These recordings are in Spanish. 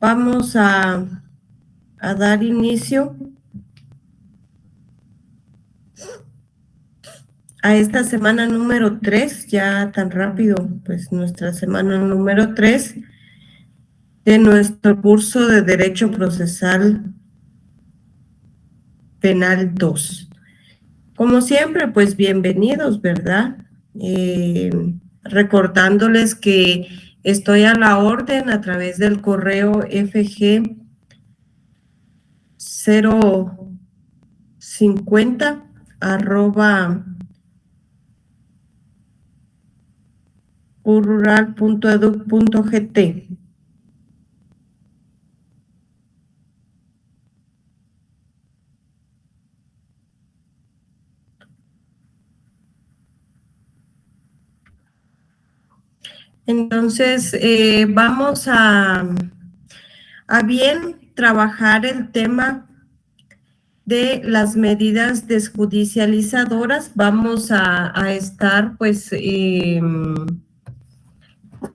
Vamos a dar inicio a esta semana número 3, ya tan rápido, pues nuestra semana número 3 de nuestro curso de Derecho Procesal Penal 2. Como siempre, pues bienvenidos, ¿verdad? Recordándoles que estoy a la orden a través del correo FG 050 @urrural.edu.gt. Entonces, vamos a bien trabajar el tema de las medidas desjudicializadoras. Vamos a estar, pues,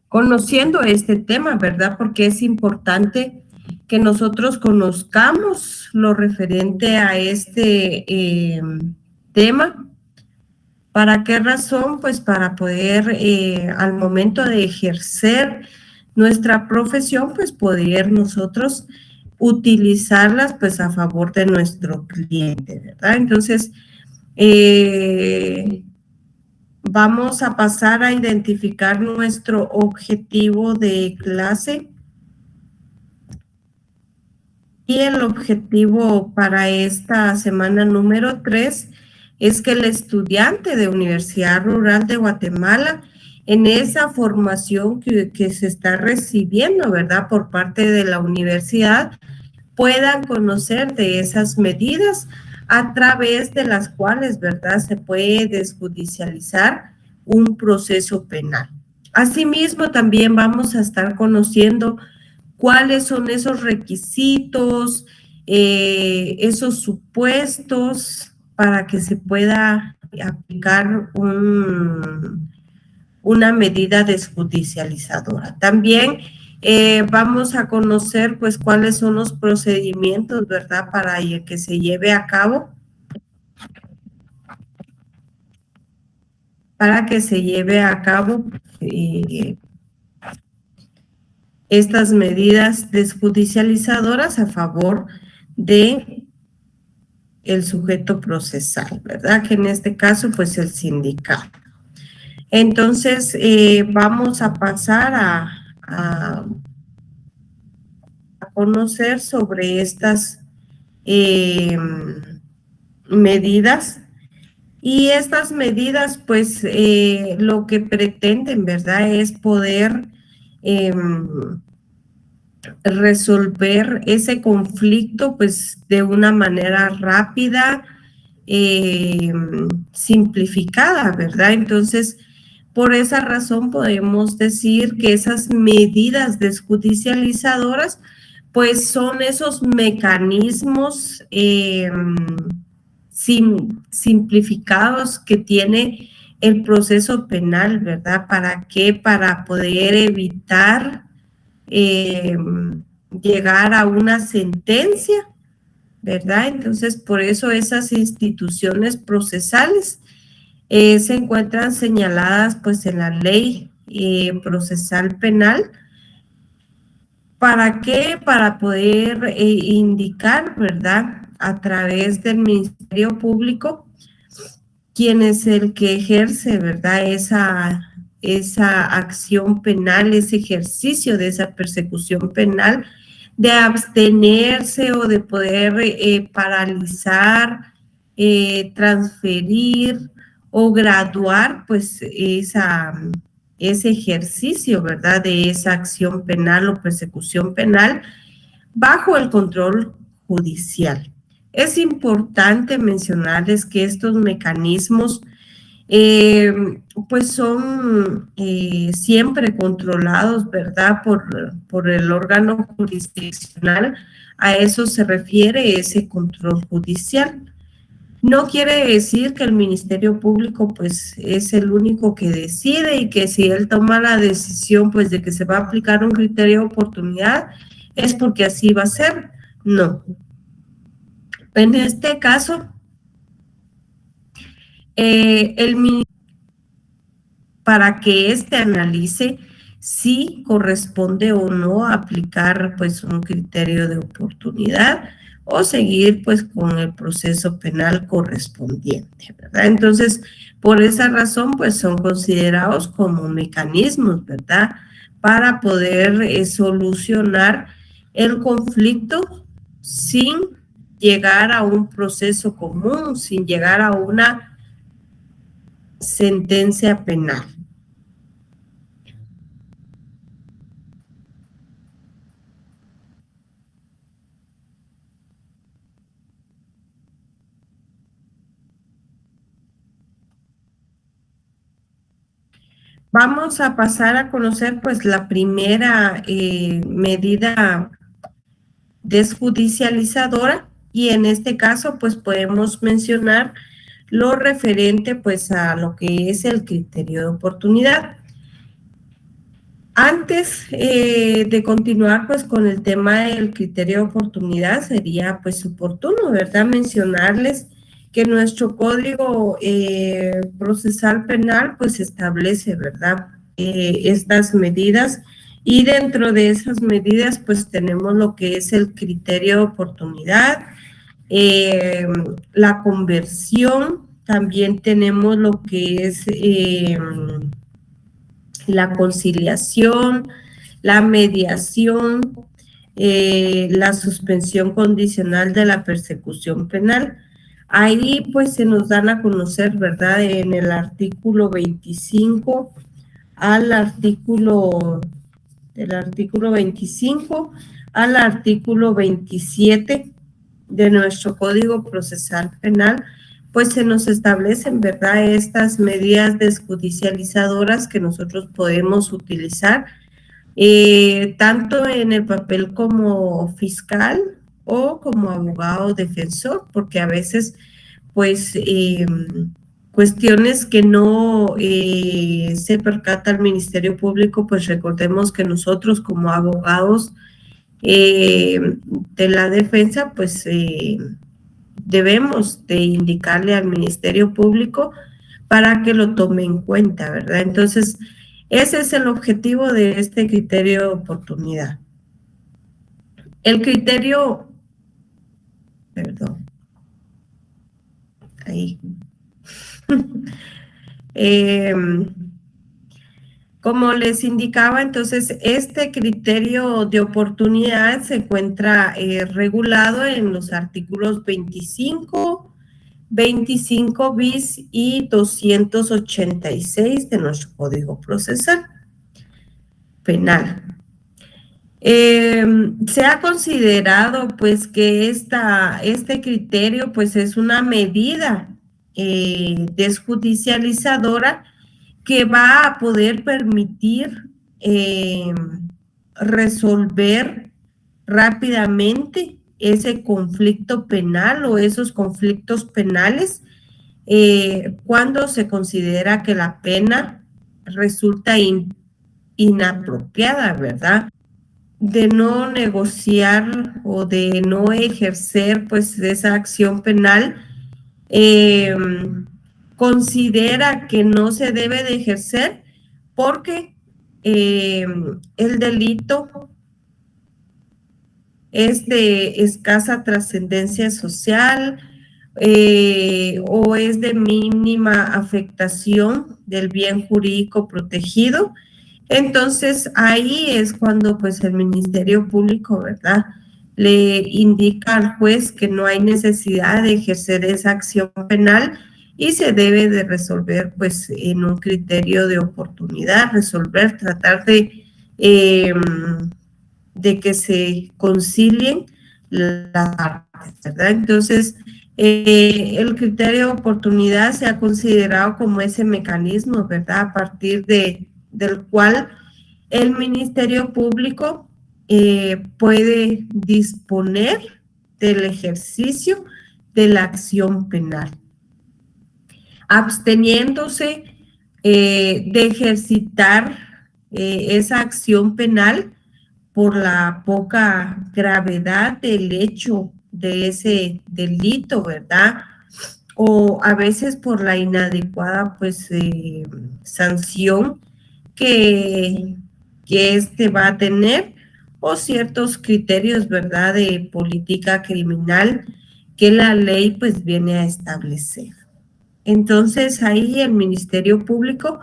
conociendo este tema, ¿verdad? Porque es importante que nosotros conozcamos lo referente a este tema. ¿Para qué razón? Pues para poder, al momento de ejercer nuestra profesión, pues poder nosotros utilizarlas pues a favor de nuestro cliente, ¿verdad? Entonces, vamos a pasar a identificar nuestro objetivo de clase. Y el objetivo para esta semana número 3 es que el estudiante de Universidad Rural de Guatemala, en esa formación que se está recibiendo, ¿verdad?, por parte de la universidad, puedan conocer de esas medidas a través de las cuales, ¿verdad?, se puede desjudicializar un proceso penal. Asimismo, también vamos a estar conociendo cuáles son esos requisitos, esos supuestos para que se pueda aplicar una medida desjudicializadora. También vamos a conocer pues cuáles son los procedimientos, ¿verdad?, para que se lleve a cabo. Estas medidas desjudicializadoras a favor de el sujeto procesal, ¿verdad? Que en este caso, pues, el sindicato. Entonces, vamos a pasar a conocer sobre estas medidas. Y estas medidas, pues, lo que pretenden, ¿verdad?, es poder resolver ese conflicto, pues, de una manera rápida, simplificada, ¿verdad? Entonces, por esa razón podemos decir que esas medidas desjudicializadoras, pues, son esos mecanismos simplificados que tiene el proceso penal, ¿verdad? ¿Para qué? Para poder evitar llegar a una sentencia, ¿verdad? Entonces, por eso esas instituciones procesales se encuentran señaladas pues en la ley procesal penal. ¿Para qué? Para poder indicar, ¿verdad?, a través del Ministerio Público quién es el que ejerce, ¿verdad?, esa acción penal, ese ejercicio de esa persecución penal, de abstenerse o de poder paralizar, transferir o graduar, pues, ese ejercicio, ¿verdad?, de esa acción penal o persecución penal bajo el control judicial. Es importante mencionarles que estos mecanismos pues son siempre controlados, ¿verdad?, por el órgano jurisdiccional. A eso se refiere ese control judicial. No quiere decir que el Ministerio Público pues es el único que decide y que si él toma la decisión pues de que se va a aplicar un criterio de oportunidad, es porque así va a ser. No. En este caso, para que éste analice si corresponde o no aplicar pues un criterio de oportunidad o seguir pues con el proceso penal correspondiente, ¿verdad? Entonces, por esa razón pues son considerados como mecanismos, ¿verdad? Para poder solucionar el conflicto sin llegar a un proceso común, sin llegar a una sentencia penal. Vamos a pasar a conocer pues la primera medida desjudicializadora y en este caso pues podemos mencionar lo referente pues a lo que es el criterio de oportunidad. Antes de continuar pues con el tema del criterio de oportunidad sería pues oportuno, ¿verdad? Mencionarles que nuestro Código Procesal Penal pues establece, ¿verdad? Estas medidas y dentro de esas medidas pues tenemos lo que es el criterio de oportunidad, la conversión, también tenemos lo que es la conciliación, la mediación, la suspensión condicional de la persecución penal. Ahí pues se nos dan a conocer, ¿verdad? En el artículo 25 al artículo, del artículo 25 al artículo 27 de nuestro Código Procesal Penal, pues se nos establecen, ¿verdad?, estas medidas desjudicializadoras que nosotros podemos utilizar tanto en el papel como fiscal o como abogado defensor, porque a veces, pues, cuestiones que no se percata el Ministerio Público, pues recordemos que nosotros como abogados de la defensa, pues debemos de indicarle al Ministerio Público para que lo tome en cuenta, ¿verdad? Entonces, ese es el objetivo de este criterio de oportunidad. El criterio, perdón, ahí. Como les indicaba, entonces, este criterio de oportunidad se encuentra regulado en los artículos 25, 25 bis y 286 de nuestro Código Procesal Penal. Se ha considerado pues que este criterio pues es una medida desjudicializadora que va a poder permitir resolver rápidamente ese conflicto penal o esos conflictos penales cuando se considera que la pena resulta inapropiada, ¿verdad? De no negociar o de no ejercer pues esa acción penal, considera que no se debe de ejercer porque el delito es de escasa trascendencia social o es de mínima afectación del bien jurídico protegido. Entonces, ahí es cuando pues el Ministerio Público, ¿verdad?, le indica al juez que no hay necesidad de ejercer esa acción penal y se debe de resolver pues en un criterio de oportunidad, tratar de que se concilien las partes, ¿verdad? Entonces, el criterio de oportunidad se ha considerado como ese mecanismo, ¿verdad?, a partir del cual el Ministerio Público puede disponer del ejercicio de la acción penal, absteniéndose de ejercitar esa acción penal por la poca gravedad del hecho de ese delito, ¿verdad? O a veces por la inadecuada, pues, sanción que, que este va a tener, o ciertos criterios, ¿verdad?, de política criminal que la ley, pues, viene a establecer. Entonces, ahí el Ministerio Público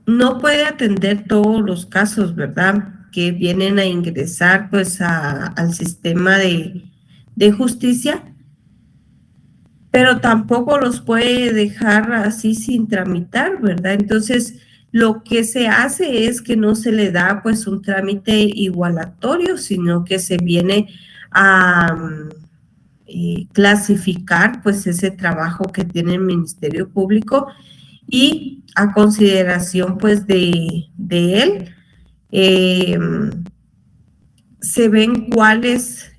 no puede atender todos los casos, ¿verdad?, que vienen a ingresar, pues, al sistema de justicia, pero tampoco los puede dejar así sin tramitar, ¿verdad? Entonces, lo que se hace es que no se le da, pues, un trámite igualatorio, sino que se viene a clasificar, pues, ese trabajo que tiene el Ministerio Público y a consideración, pues, de él, se ven cuáles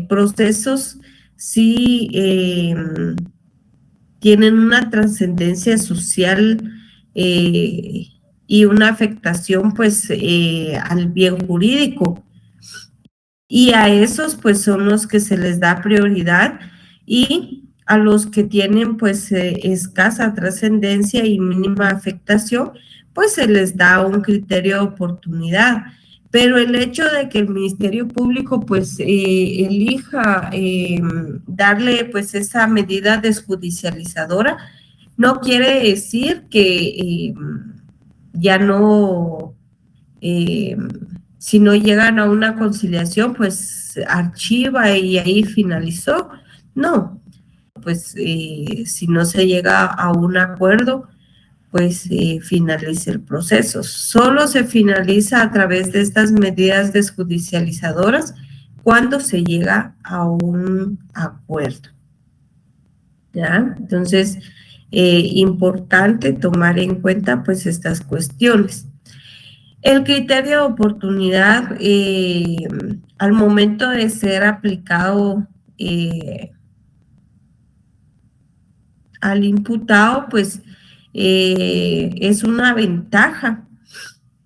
procesos sí tienen una trascendencia social y una afectación, pues, al bien jurídico. Y a esos, pues, son los que se les da prioridad, y a los que tienen, pues, escasa trascendencia y mínima afectación, pues se les da un criterio de oportunidad. Pero el hecho de que el Ministerio Público, pues, elija darle, pues, esa medida desjudicializadora, no quiere decir que ya no, si no llegan a una conciliación, pues archiva y ahí finalizó. No, pues si no se llega a un acuerdo, pues finaliza el proceso. Solo se finaliza a través de estas medidas desjudicializadoras cuando se llega a un acuerdo. ¿Ya? Entonces, importante tomar en cuenta, pues, estas cuestiones. El criterio de oportunidad, al momento de ser aplicado al imputado, pues es una ventaja.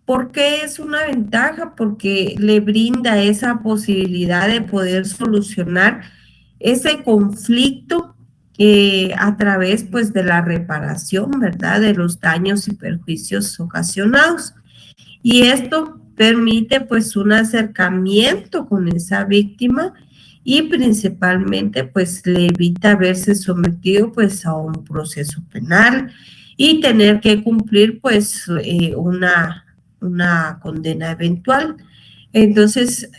¿Por qué es una ventaja? Porque le brinda esa posibilidad de poder solucionar ese conflicto a través, pues, de la reparación, ¿verdad?, de los daños y perjuicios ocasionados. Y esto permite, pues, un acercamiento con esa víctima y principalmente, pues, le evita verse sometido, pues, a un proceso penal y tener que cumplir, pues, una condena eventual. Entonces,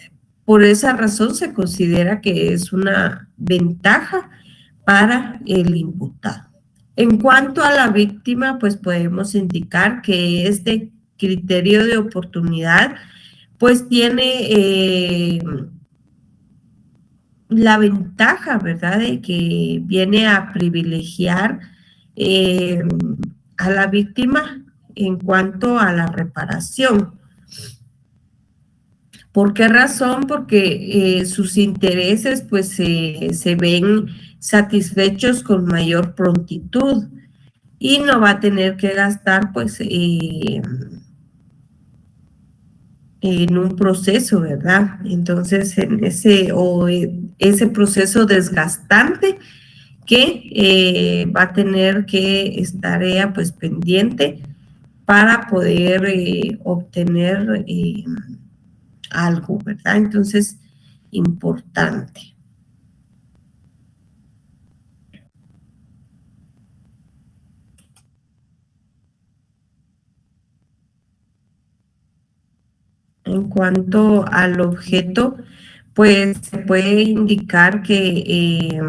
por esa razón se considera que es una ventaja para el imputado. En cuanto a la víctima, pues podemos indicar que este criterio de oportunidad, pues tiene la ventaja, ¿verdad?, de que viene a privilegiar a la víctima en cuanto a la reparación. ¿Por qué razón? Porque sus intereses, pues, se ven satisfechos con mayor prontitud y no va a tener que gastar, pues, en un proceso, ¿verdad? Entonces, en ese proceso desgastante que va a tener que estar ella, pues, pendiente para poder obtener algo, ¿verdad? Entonces, importante. En cuanto al objeto, pues se puede indicar que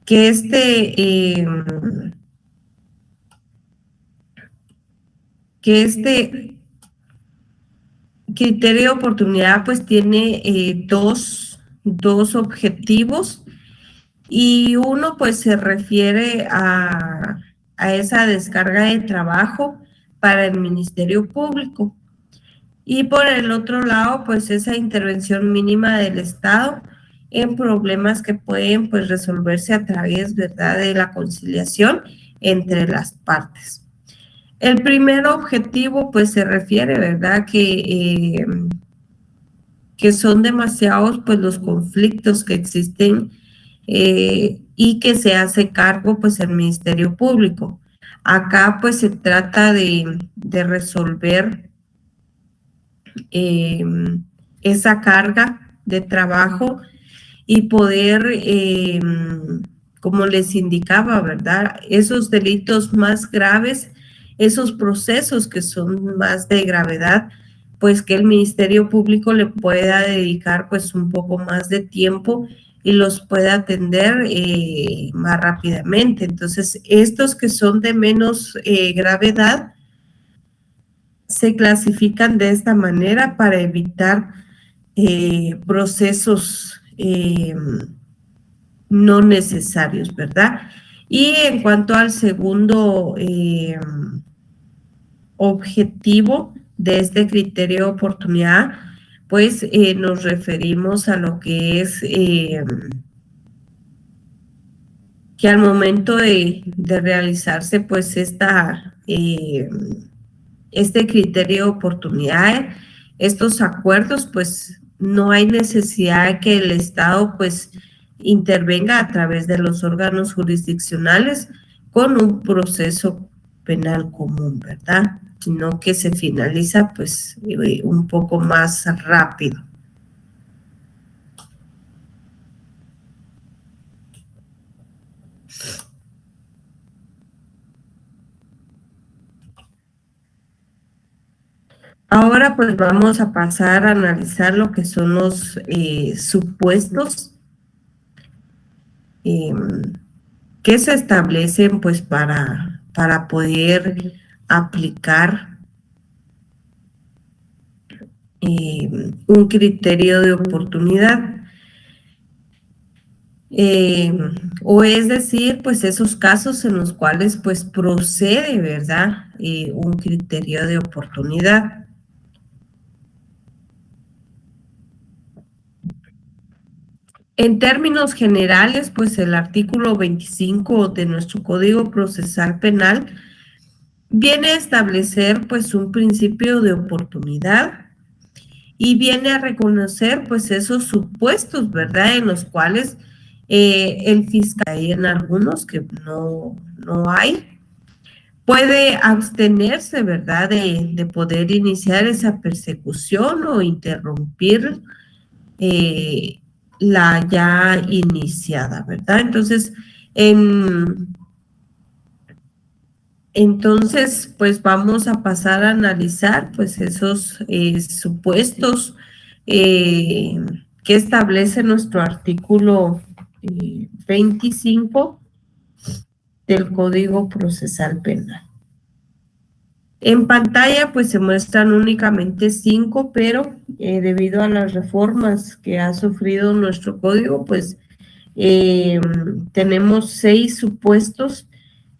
este criterio de oportunidad, pues, tiene dos objetivos, y uno, pues, se refiere a esa descarga de trabajo para el Ministerio Público. Y por el otro lado, pues, esa intervención mínima del Estado en problemas que pueden, pues, resolverse a través, ¿verdad?, de la conciliación entre las partes. El primer objetivo, pues, se refiere, ¿verdad?, que son demasiados, pues, los conflictos que existen y que se hace cargo, pues, el Ministerio Público. Acá, pues, se trata de resolver esa carga de trabajo y poder, como les indicaba, ¿verdad?, esos delitos más graves, esos procesos que son más de gravedad, pues que el Ministerio Público le pueda dedicar pues un poco más de tiempo y los pueda atender más rápidamente. Entonces, estos que son de menos gravedad se clasifican de esta manera para evitar procesos no necesarios, ¿verdad? Y en cuanto al segundo objetivo de este criterio de oportunidad, pues nos referimos a lo que es que al momento de realizarse pues este criterio de oportunidad, estos acuerdos, pues no hay necesidad de que el Estado pues intervenga a través de los órganos jurisdiccionales con un proceso penal común, ¿verdad? Sino que se finaliza pues un poco más rápido. Ahora pues vamos a pasar a analizar lo que son los supuestos que se establecen pues para poder aplicar un criterio de oportunidad. O es decir, pues esos casos en los cuales pues procede, ¿verdad?, un criterio de oportunidad. En términos generales, pues el artículo 25 de nuestro Código Procesal Penal viene a establecer pues un principio de oportunidad y viene a reconocer pues esos supuestos, ¿verdad?, en los cuales el fiscal, hay en algunos que no hay, puede abstenerse, ¿verdad?, de poder iniciar esa persecución o interrumpir la ya iniciada, ¿verdad? Entonces, pues vamos a pasar a analizar pues esos supuestos que establece nuestro artículo 25 del Código Procesal Penal. En pantalla pues se muestran únicamente 5, pero debido a las reformas que ha sufrido nuestro código, pues tenemos 6 supuestos,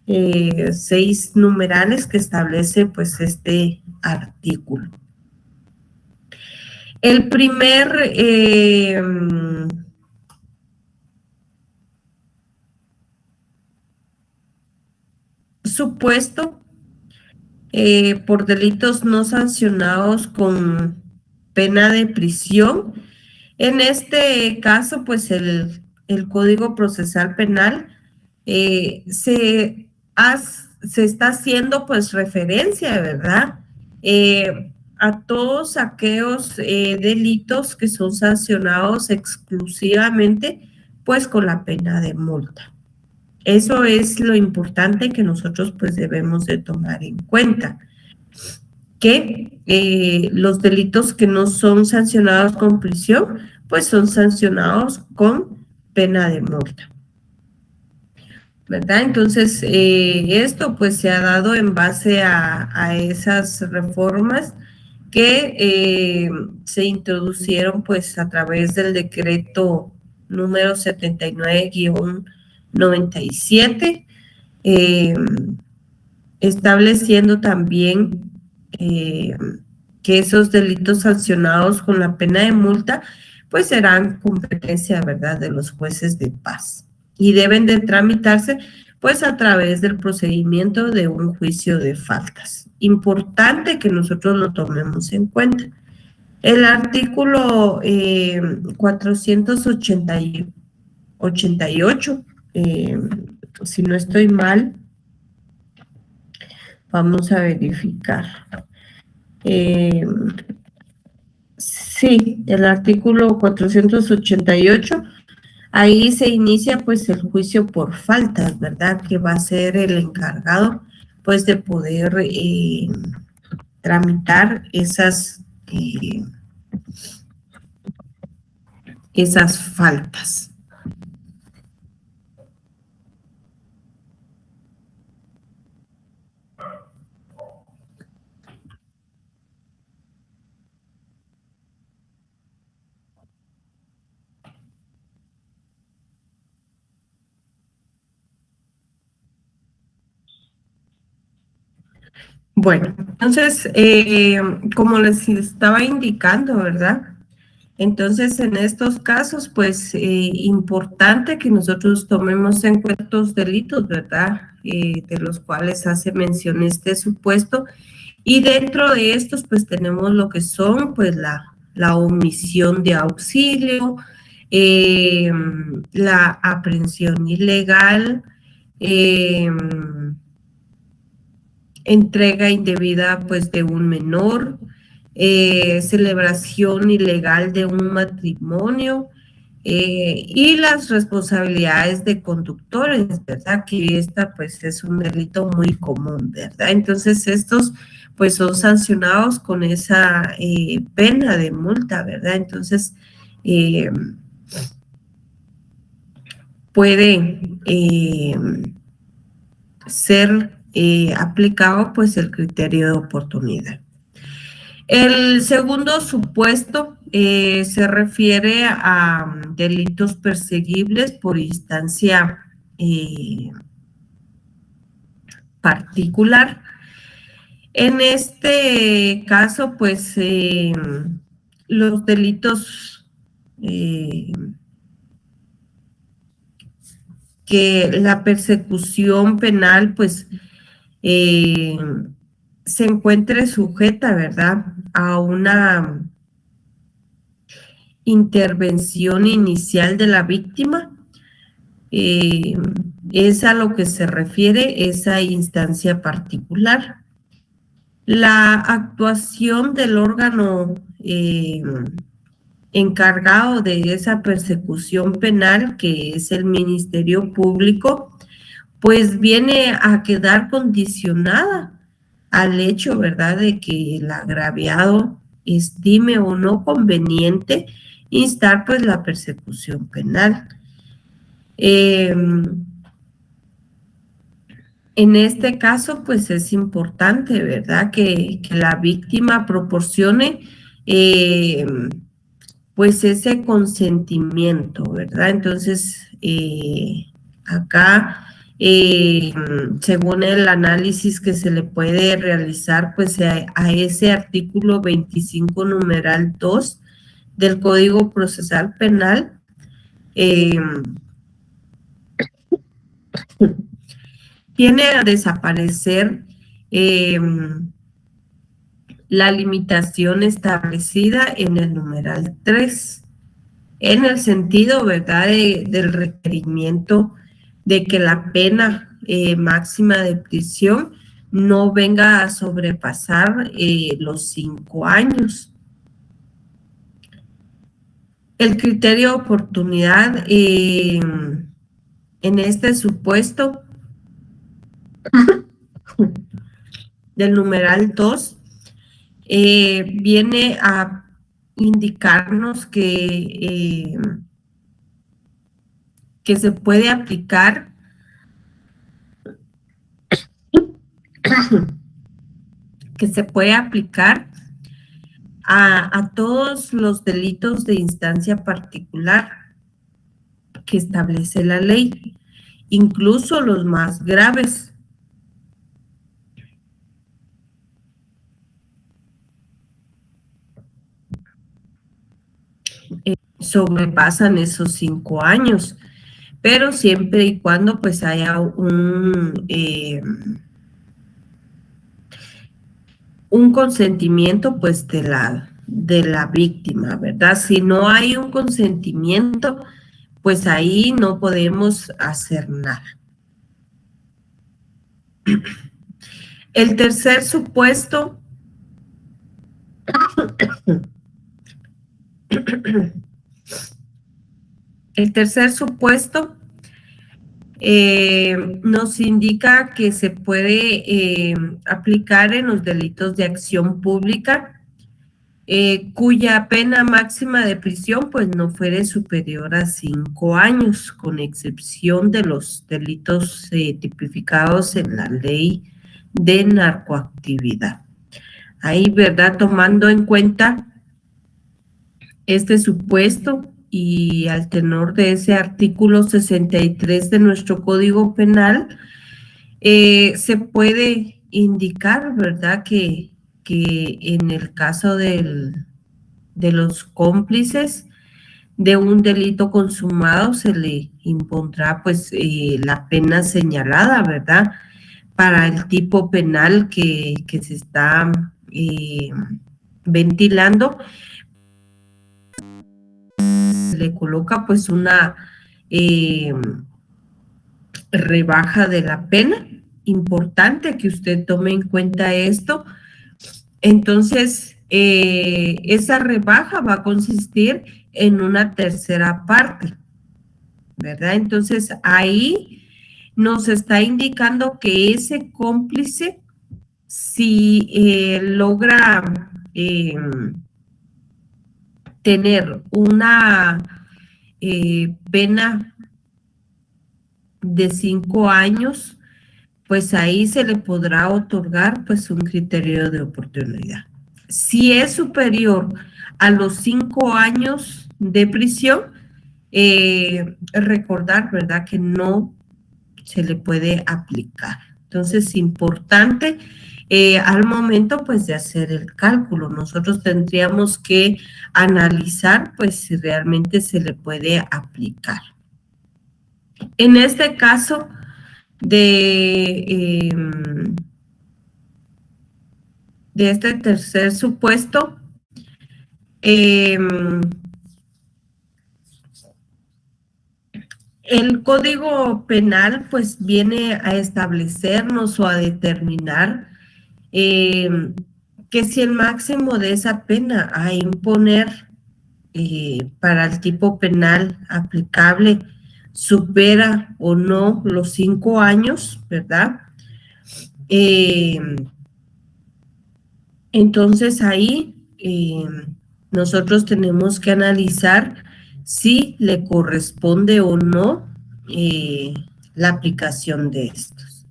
6 numerales que establece pues este artículo. El primer supuesto por delitos no sancionados con pena de prisión. En este caso, pues el Código Procesal Penal se está haciendo pues referencia, ¿verdad?, a todos aquellos delitos que son sancionados exclusivamente pues con la pena de multa. Eso es lo importante que nosotros pues debemos de tomar en cuenta, que los delitos que no son sancionados con prisión pues son sancionados con pena de multa, ¿verdad? Entonces, esto pues se ha dado en base a esas reformas que se introducieron pues a través del decreto número 79-97, estableciendo también que esos delitos sancionados con la pena de multa pues serán competencia, ¿verdad?, de los jueces de paz y deben de tramitarse pues a través del procedimiento de un juicio de faltas. Importante que nosotros lo tomemos en cuenta. El artículo 488, si no estoy mal, vamos a verificar. Sí, el artículo 488, ahí se inicia pues el juicio por faltas, ¿verdad? Que va a ser el encargado pues de poder tramitar esas faltas. Bueno, entonces, como les estaba indicando, ¿verdad? Entonces, en estos casos, pues, importante que nosotros tomemos en cuenta estos delitos, ¿verdad? De los cuales hace mención este supuesto. Y dentro de estos, pues, tenemos lo que son, pues, la omisión de auxilio, la aprehensión ilegal, entrega indebida pues de un menor, celebración ilegal de un matrimonio y las responsabilidades de conductores, ¿verdad? Que esta pues es un delito muy común, ¿verdad? Entonces estos pues son sancionados con esa pena de multa, ¿verdad? Entonces puede ser aplicado pues el criterio de oportunidad. El segundo supuesto se refiere a delitos perseguibles por instancia particular. En este caso, pues los delitos que la persecución penal, pues se encuentre sujeta, ¿verdad?, a una intervención inicial de la víctima, es a lo que se refiere esa instancia particular. La actuación del órgano encargado de esa persecución penal, que es el Ministerio Público, pues viene a quedar condicionada al hecho, ¿verdad?, de que el agraviado estime o no conveniente instar pues la persecución penal. En este caso, pues es importante, ¿verdad?, que la víctima proporcione pues ese consentimiento, ¿verdad? Entonces, acá, según el análisis que se le puede realizar, pues a ese artículo 25, numeral 2 del Código Procesal Penal, viene a desaparecer la limitación establecida en el numeral 3, en el sentido, ¿verdad?, del requerimiento de que la pena máxima de prisión no venga a sobrepasar los 5 años. El criterio de oportunidad en este supuesto del numeral 2 viene a indicarnos que se puede aplicar a todos los delitos de instancia particular que establece la ley, incluso los más graves. Sobrepasan esos 5 años. pero siempre y cuando pues haya un consentimiento pues de la víctima, ¿verdad? Si no hay un consentimiento, pues ahí no podemos hacer nada. El tercer supuesto nos indica que se puede aplicar en los delitos de acción pública, cuya pena máxima de prisión pues no fuere superior a 5 años, con excepción de los delitos tipificados en la ley de narcoactividad. Ahí, ¿verdad? Tomando en cuenta este supuesto y al tenor de ese artículo 63 de nuestro Código Penal, se puede indicar, ¿verdad?, que en el caso de los cómplices de un delito consumado se le impondrá pues la pena señalada, ¿verdad?, para el tipo penal que se está ventilando. Le coloca pues una rebaja de la pena. Importante que usted tome en cuenta esto. Entonces, esa rebaja va a consistir en una tercera parte, ¿verdad? Entonces, ahí nos está indicando que ese cómplice, si logra tener una pena de 5 años, pues ahí se le podrá otorgar pues un criterio de oportunidad. Si es superior a los 5 años de prisión, recordar, ¿verdad?, que no se le puede aplicar. Entonces, importante al momento pues de hacer el cálculo, nosotros tendríamos que analizar pues si realmente se le puede aplicar. En este caso de este tercer supuesto, el Código Penal pues viene a establecernos o a determinar que si el máximo de esa pena a imponer para el tipo penal aplicable supera o no los 5 años, ¿verdad? Entonces ahí nosotros tenemos que analizar si le corresponde o no la aplicación de estos.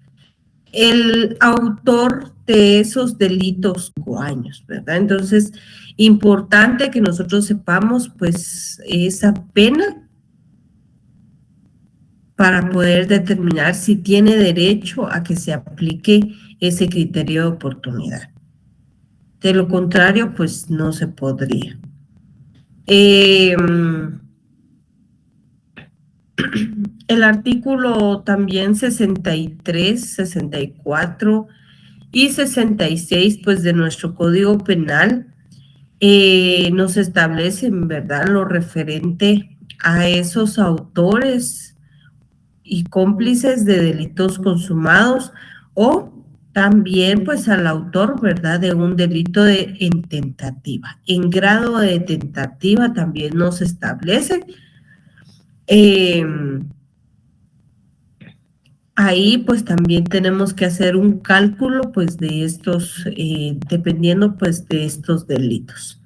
El autor de esos delitos, 5 años, ¿verdad? Entonces, importante que nosotros sepamos, pues, esa pena para poder determinar si tiene derecho a que se aplique ese criterio de oportunidad. De lo contrario, pues, no se podría. El artículo también 63, 64 y 66, pues, de nuestro Código Penal nos establecen, ¿verdad?, lo referente a esos autores y cómplices de delitos consumados, o también pues al autor, ¿verdad?, de un delito en tentativa. En grado de tentativa también nos establece. Ahí pues también tenemos que hacer un cálculo pues de estos, dependiendo pues de estos delitos.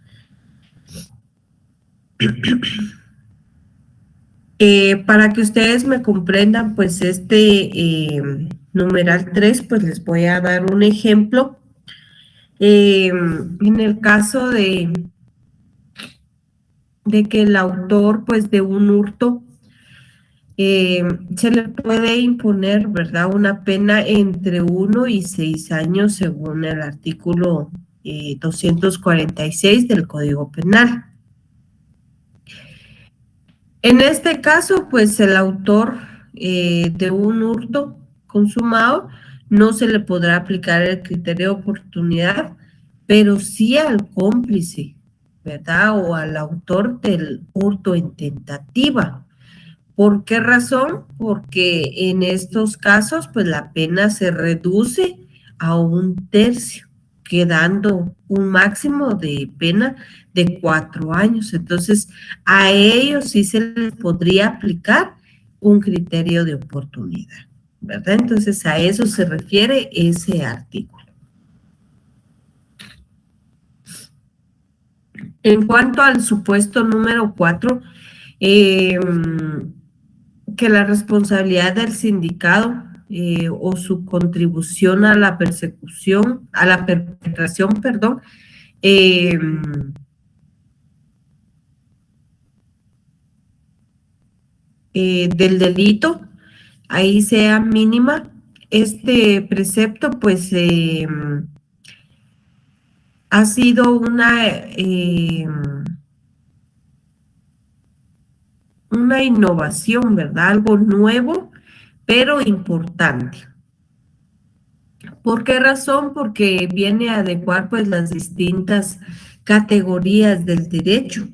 Para que ustedes me comprendan, pues numeral 3, pues les voy a dar un ejemplo. En el caso de que el autor, pues, de un hurto, se le puede imponer, ¿verdad?, una pena entre 1 y 6 años según el artículo 246 del Código Penal. En este caso, pues el autor de un hurto consumado no se le podrá aplicar el criterio de oportunidad, pero sí al cómplice, ¿verdad? O al autor del hurto en tentativa. ¿Por qué razón? Porque en estos casos, pues la pena se reduce a 1/3, quedando un máximo de pena de 4 años. Entonces, a ellos sí se les podría aplicar un criterio de oportunidad, ¿verdad? Entonces, a eso se refiere ese artículo. En cuanto al supuesto número 4, que la responsabilidad del sindicado o su contribución a la persecución, a la perpetración, perdón, del delito, ahí sea mínima. Este precepto, pues, ha sido una innovación, ¿verdad? Algo nuevo, pero importante. ¿Por qué razón? Porque viene a adecuar pues las distintas categorías del derecho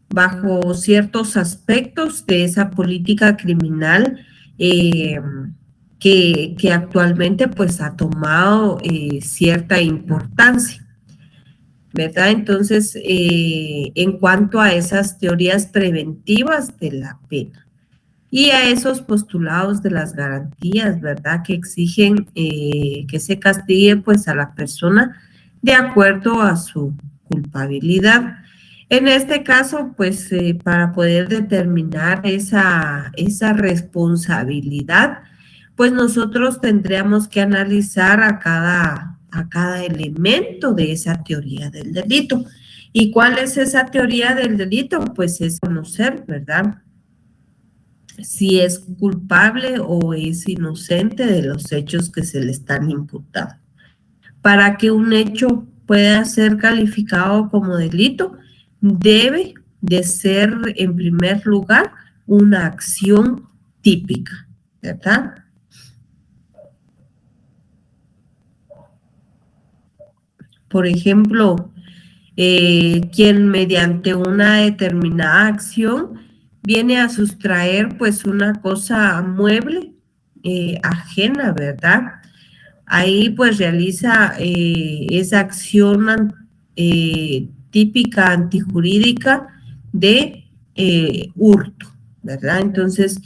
bajo ciertos aspectos de esa política criminal que actualmente pues ha tomado cierta importancia, ¿verdad? Entonces, en cuanto a esas teorías preventivas de la pena y a esos postulados de las garantías, ¿verdad? Que exigen que se castigue pues a la persona de acuerdo a su culpabilidad. En este caso, pues para poder determinar esa responsabilidad, pues nosotros tendríamos que analizar a cada elemento de esa teoría del delito. ¿Y cuál es esa teoría del delito? Pues es conocer, ¿verdad?, si es culpable o es inocente de los hechos que se le están imputando. Para que un hecho pueda ser calificado como delito, debe de ser, en primer lugar, una acción típica, ¿verdad? Por ejemplo, quien mediante una determinada acción viene a sustraer pues una cosa mueble ajena, ¿verdad? Ahí pues realiza esa acción típica antijurídica de hurto, ¿verdad? Entonces,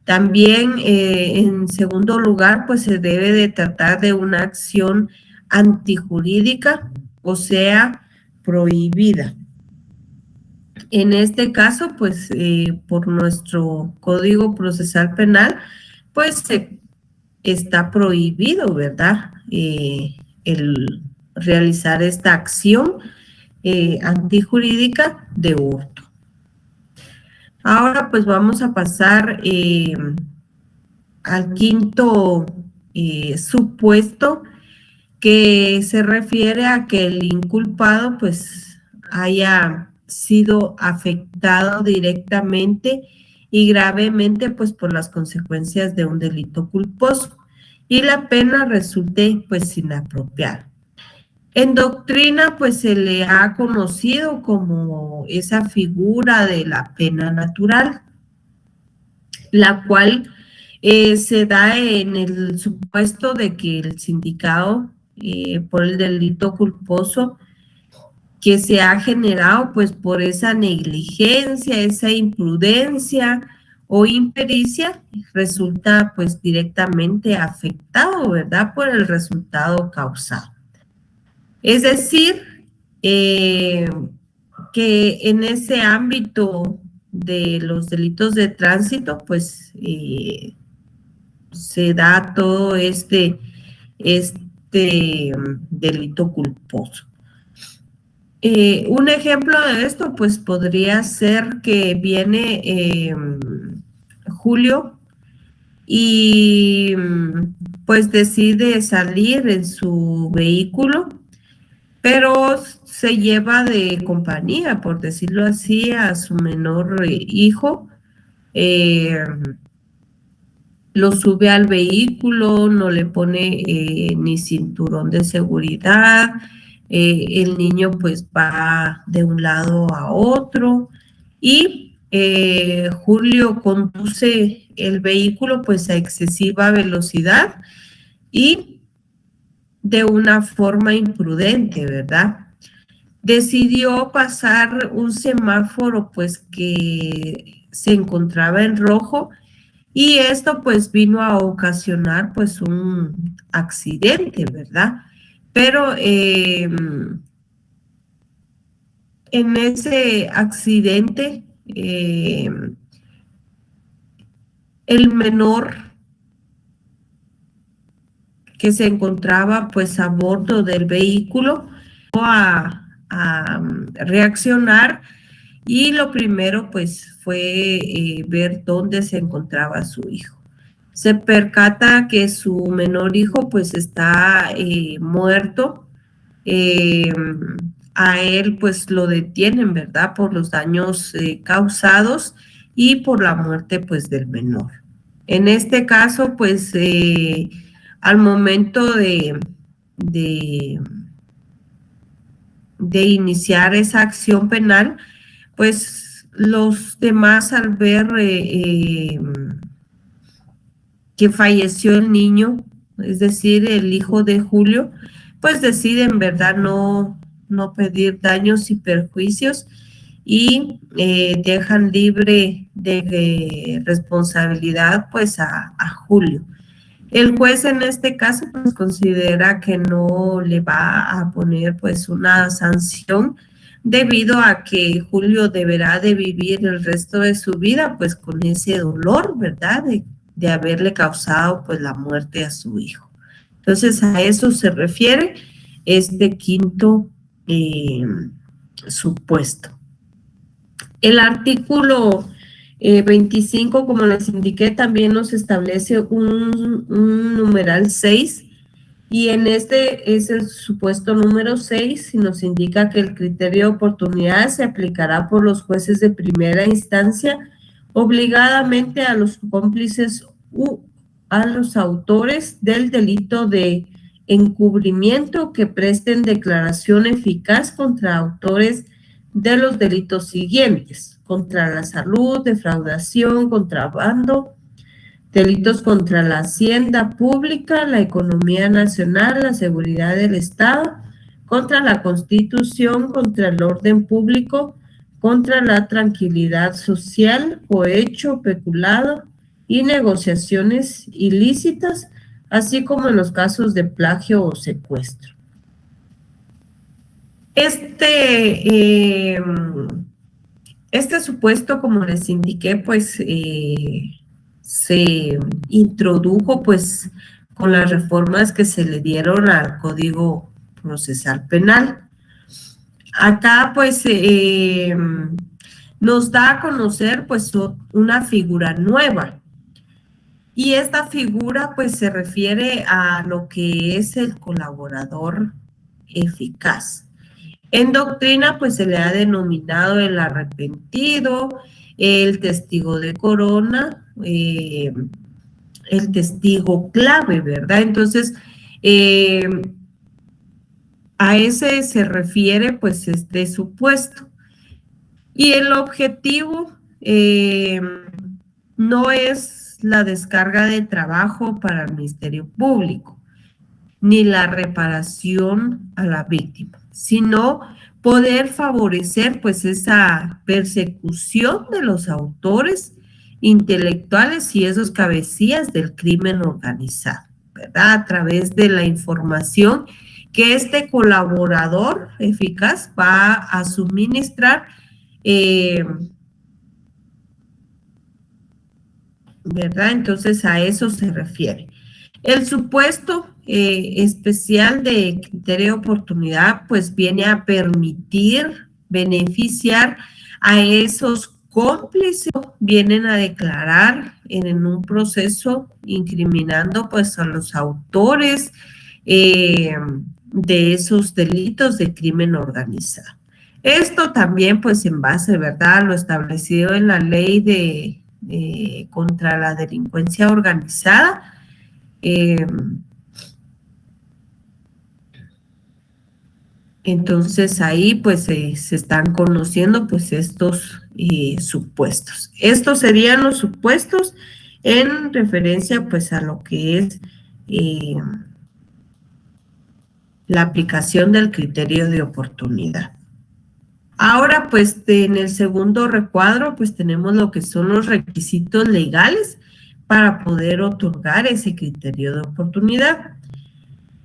también en segundo lugar, pues se debe de tratar de una acción antijurídica, o sea, prohibida. En este caso, pues por nuestro Código Procesal Penal, pues está prohibido, ¿verdad? El realizar esta acción antijurídica de hurto. Ahora pues vamos a pasar al quinto supuesto, que se refiere a que el inculpado pues haya sido afectado directamente y gravemente pues por las consecuencias de un delito culposo y la pena resulte pues inapropiada. En doctrina pues se le ha conocido como esa figura de la pena natural, la cual se da en el supuesto de que el sindicado por el delito culposo que se ha generado pues por esa negligencia, esa imprudencia o impericia, resulta pues directamente afectado, ¿verdad?, por el resultado causado. Es decir, que en ese ámbito de los delitos de tránsito, pues se da todo este delito culposo. Un ejemplo de esto, pues podría ser que viene Julio y pues decide salir en su vehículo pero se lleva de compañía, por decirlo así, a su menor hijo. Lo sube al vehículo, no le pone ni cinturón de seguridad, el niño pues va de un lado a otro y Julio conduce el vehículo pues a excesiva velocidad y de una forma imprudente, ¿verdad? Decidió pasar un semáforo pues que se encontraba en rojo y esto pues vino a ocasionar pues un accidente, ¿verdad? Pero en ese accidente el menor que se encontraba pues a bordo del vehículo a reaccionar y lo primero pues fue ver dónde se encontraba su hijo. Se percata que su menor hijo pues está muerto. A él pues lo detienen, ¿verdad? Por los daños causados y por la muerte pues del menor. En este caso pues al momento de iniciar esa acción penal, pues los demás al ver que falleció el niño, es decir, el hijo de Julio, pues deciden, ¿verdad?, no pedir daños y perjuicios y dejan libre de responsabilidad pues a Julio. El juez en este caso pues considera que no le va a poner pues una sanción debido a que Julio deberá de vivir el resto de su vida pues con ese dolor, ¿verdad? De haberle causado pues la muerte a su hijo. Entonces a eso se refiere este quinto supuesto. El artículo 25, como les indiqué, también nos establece un numeral 6 y en este es el supuesto número 6 y nos indica que el criterio de oportunidad se aplicará por los jueces de primera instancia obligadamente a los cómplices u a los autores del delito de encubrimiento que presten declaración eficaz contra autores de los delitos siguientes: contra la salud, defraudación, contrabando, delitos contra la hacienda pública, la economía nacional, la seguridad del Estado, contra la Constitución, contra el orden público, contra la tranquilidad social, cohecho, peculado y negociaciones ilícitas, así como en los casos de plagio o secuestro. Este supuesto, como les indiqué, pues se introdujo pues con las reformas que se le dieron al Código Procesal Penal. Acá pues nos da a conocer pues una figura nueva. Y esta figura pues se refiere a lo que es el colaborador eficaz. En doctrina, pues se le ha denominado el arrepentido, el testigo de corona, el testigo clave, ¿verdad? Entonces, a ese se refiere, pues, este supuesto. Y el objetivo no es la descarga de trabajo para el Ministerio Público, ni la reparación a la víctima, sino poder favorecer pues esa persecución de los autores intelectuales y esos cabecillas del crimen organizado, ¿verdad? A través de la información que este colaborador eficaz va a suministrar, ¿verdad? Entonces a eso se refiere. El supuesto especial de criterio de oportunidad pues viene a permitir beneficiar a esos cómplices, vienen a declarar en un proceso incriminando pues a los autores de esos delitos de crimen organizado. Esto también, pues, en base, ¿verdad?, a lo establecido en la ley contra la delincuencia organizada. Entonces ahí pues se están conociendo pues estos supuestos. Estos serían los supuestos en referencia pues a lo que es la aplicación del criterio de oportunidad. Ahora pues en el segundo recuadro pues tenemos lo que son los requisitos legales para poder otorgar ese criterio de oportunidad.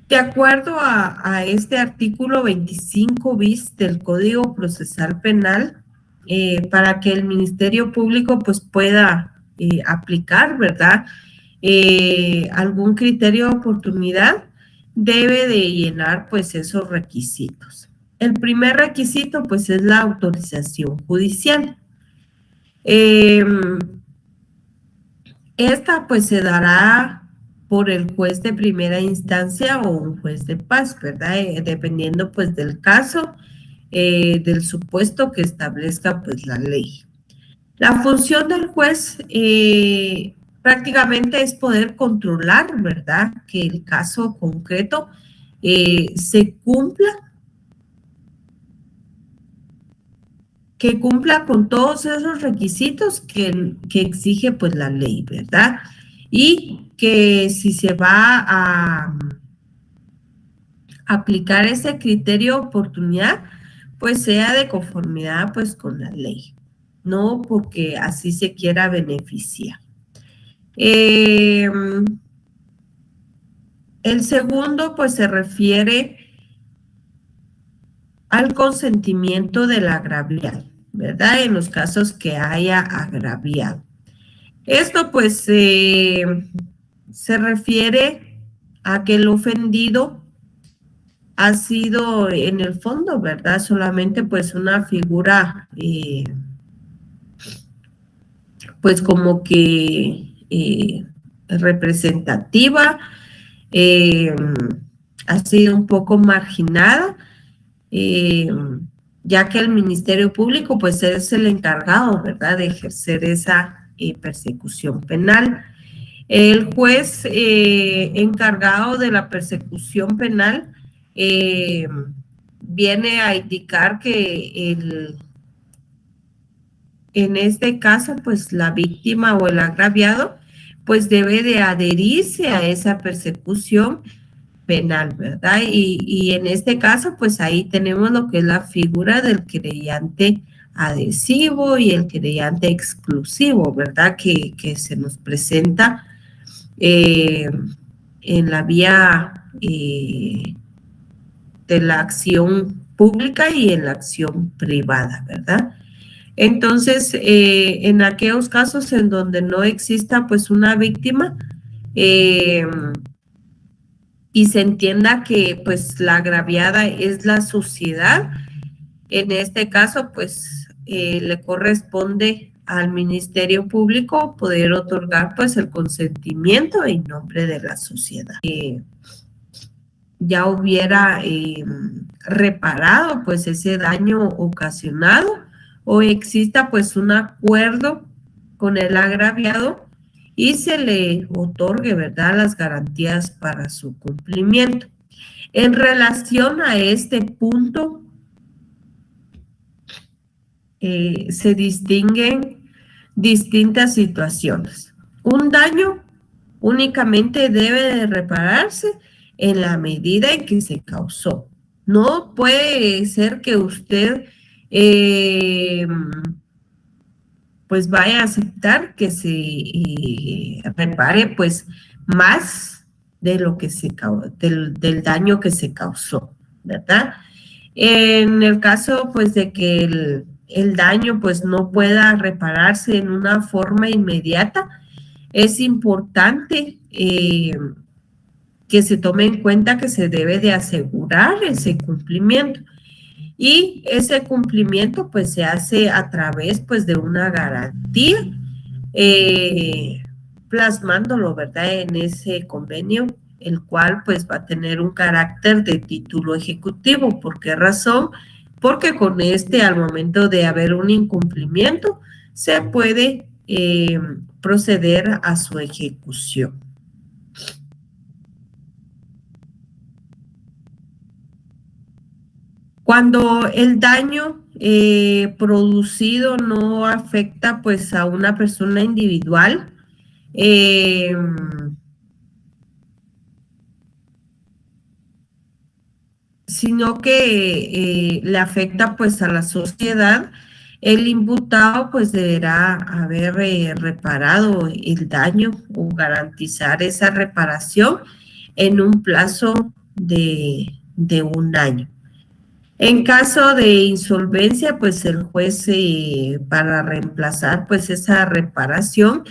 De acuerdo a este artículo 25 bis del Código Procesal Penal, para que el Ministerio Público pues pueda aplicar, ¿verdad?, algún criterio de oportunidad, debe de llenar pues esos requisitos. El primer requisito pues es la autorización judicial. Esta pues se dará por el juez de primera instancia o un juez de paz, ¿verdad? Dependiendo pues del caso, del supuesto que establezca pues la ley. La función del juez prácticamente es poder controlar, ¿verdad?, que el caso concreto se cumpla, que cumpla con todos esos requisitos que exige pues la ley, ¿verdad? Y que si se va a aplicar ese criterio de oportunidad, pues sea de conformidad pues con la ley, no porque así se quiera beneficiar. El segundo pues se refiere al consentimiento del agraviado, ¿verdad? En los casos que haya agraviado. Esto pues se refiere a que el ofendido ha sido en el fondo, ¿verdad?, solamente pues una figura pues como que representativa, ha sido un poco marginada, ya que el Ministerio Público pues es el encargado, ¿verdad?, de ejercer esa persecución penal. El juez encargado de la persecución penal viene a indicar que en este caso pues la víctima o el agraviado pues debe de adherirse a esa persecución penal, ¿verdad? Y en este caso pues ahí tenemos lo que es la figura del querellante adhesivo y el querellante exclusivo, ¿verdad?, que se nos presenta en la vía de la acción pública y en la acción privada, ¿verdad? Entonces, en aquellos casos en donde no exista pues una víctima y se entienda que pues la agraviada es la sociedad, en este caso pues le corresponde al Ministerio Público poder otorgar pues el consentimiento en nombre de la sociedad. Ya hubiera reparado pues ese daño ocasionado o exista pues un acuerdo con el agraviado y se le otorgue, ¿verdad?, las garantías para su cumplimiento. En relación a este punto, se distinguen distintas situaciones. Un daño únicamente debe de repararse en la medida en que se causó. No puede ser que usted pues vaya a aceptar que se repare pues más de lo que del daño que se causó, ¿verdad? En el caso pues de que el daño pues no pueda repararse en una forma inmediata, es importante que se tome en cuenta que se debe de asegurar ese cumplimiento. Y ese cumplimiento pues se hace a través pues de una garantía, plasmándolo, ¿verdad?, en ese convenio el cual pues va a tener un carácter de título ejecutivo. ¿Por qué razón? Porque con este, al momento de haber un incumplimiento, se puede proceder a su ejecución. Cuando el daño producido no afecta pues a una persona individual, sino que le afecta pues a la sociedad, el imputado pues deberá haber reparado el daño o garantizar esa reparación en un plazo de 1 año. En caso de insolvencia, pues el juez para reemplazar pues esa reparación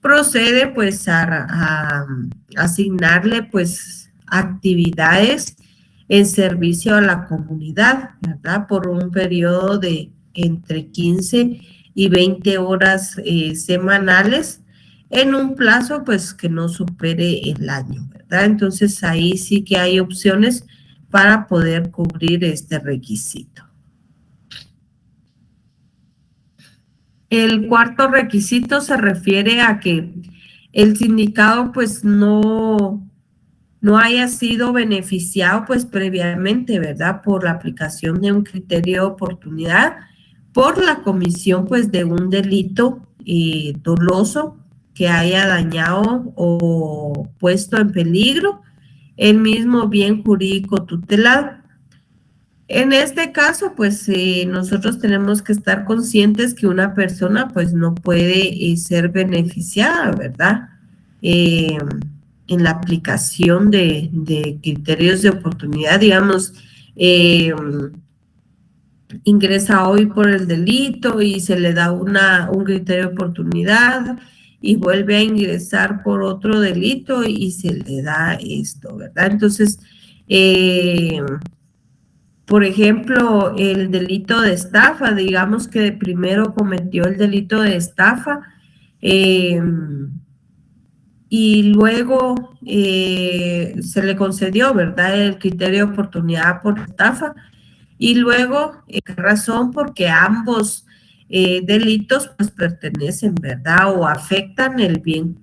procede pues a asignarle pues actividades en servicio a la comunidad, ¿verdad? Por un periodo de entre 15 y 20 horas semanales en un plazo pues que no supere el año, ¿verdad? Entonces ahí sí que hay opciones para poder cubrir este requisito. El cuarto requisito se refiere a que el sindicado pues no haya sido beneficiado pues previamente, ¿verdad? Por la aplicación de un criterio de oportunidad, por la comisión pues de un delito doloso que haya dañado o puesto en peligro el mismo bien jurídico tutelado. En este caso, pues nosotros tenemos que estar conscientes que una persona pues no puede ser beneficiada, ¿verdad? En la aplicación de criterios de oportunidad, digamos, ingresa hoy por el delito y se le da un criterio de oportunidad y vuelve a ingresar por otro delito y se le da esto, ¿verdad? Entonces, por ejemplo, el delito de estafa, digamos que primero cometió el delito de estafa y luego se le concedió, ¿verdad?, el criterio de oportunidad por estafa y luego, ¿qué razón? Porque ambos delitos pues pertenecen, ¿verdad?, o afectan el bien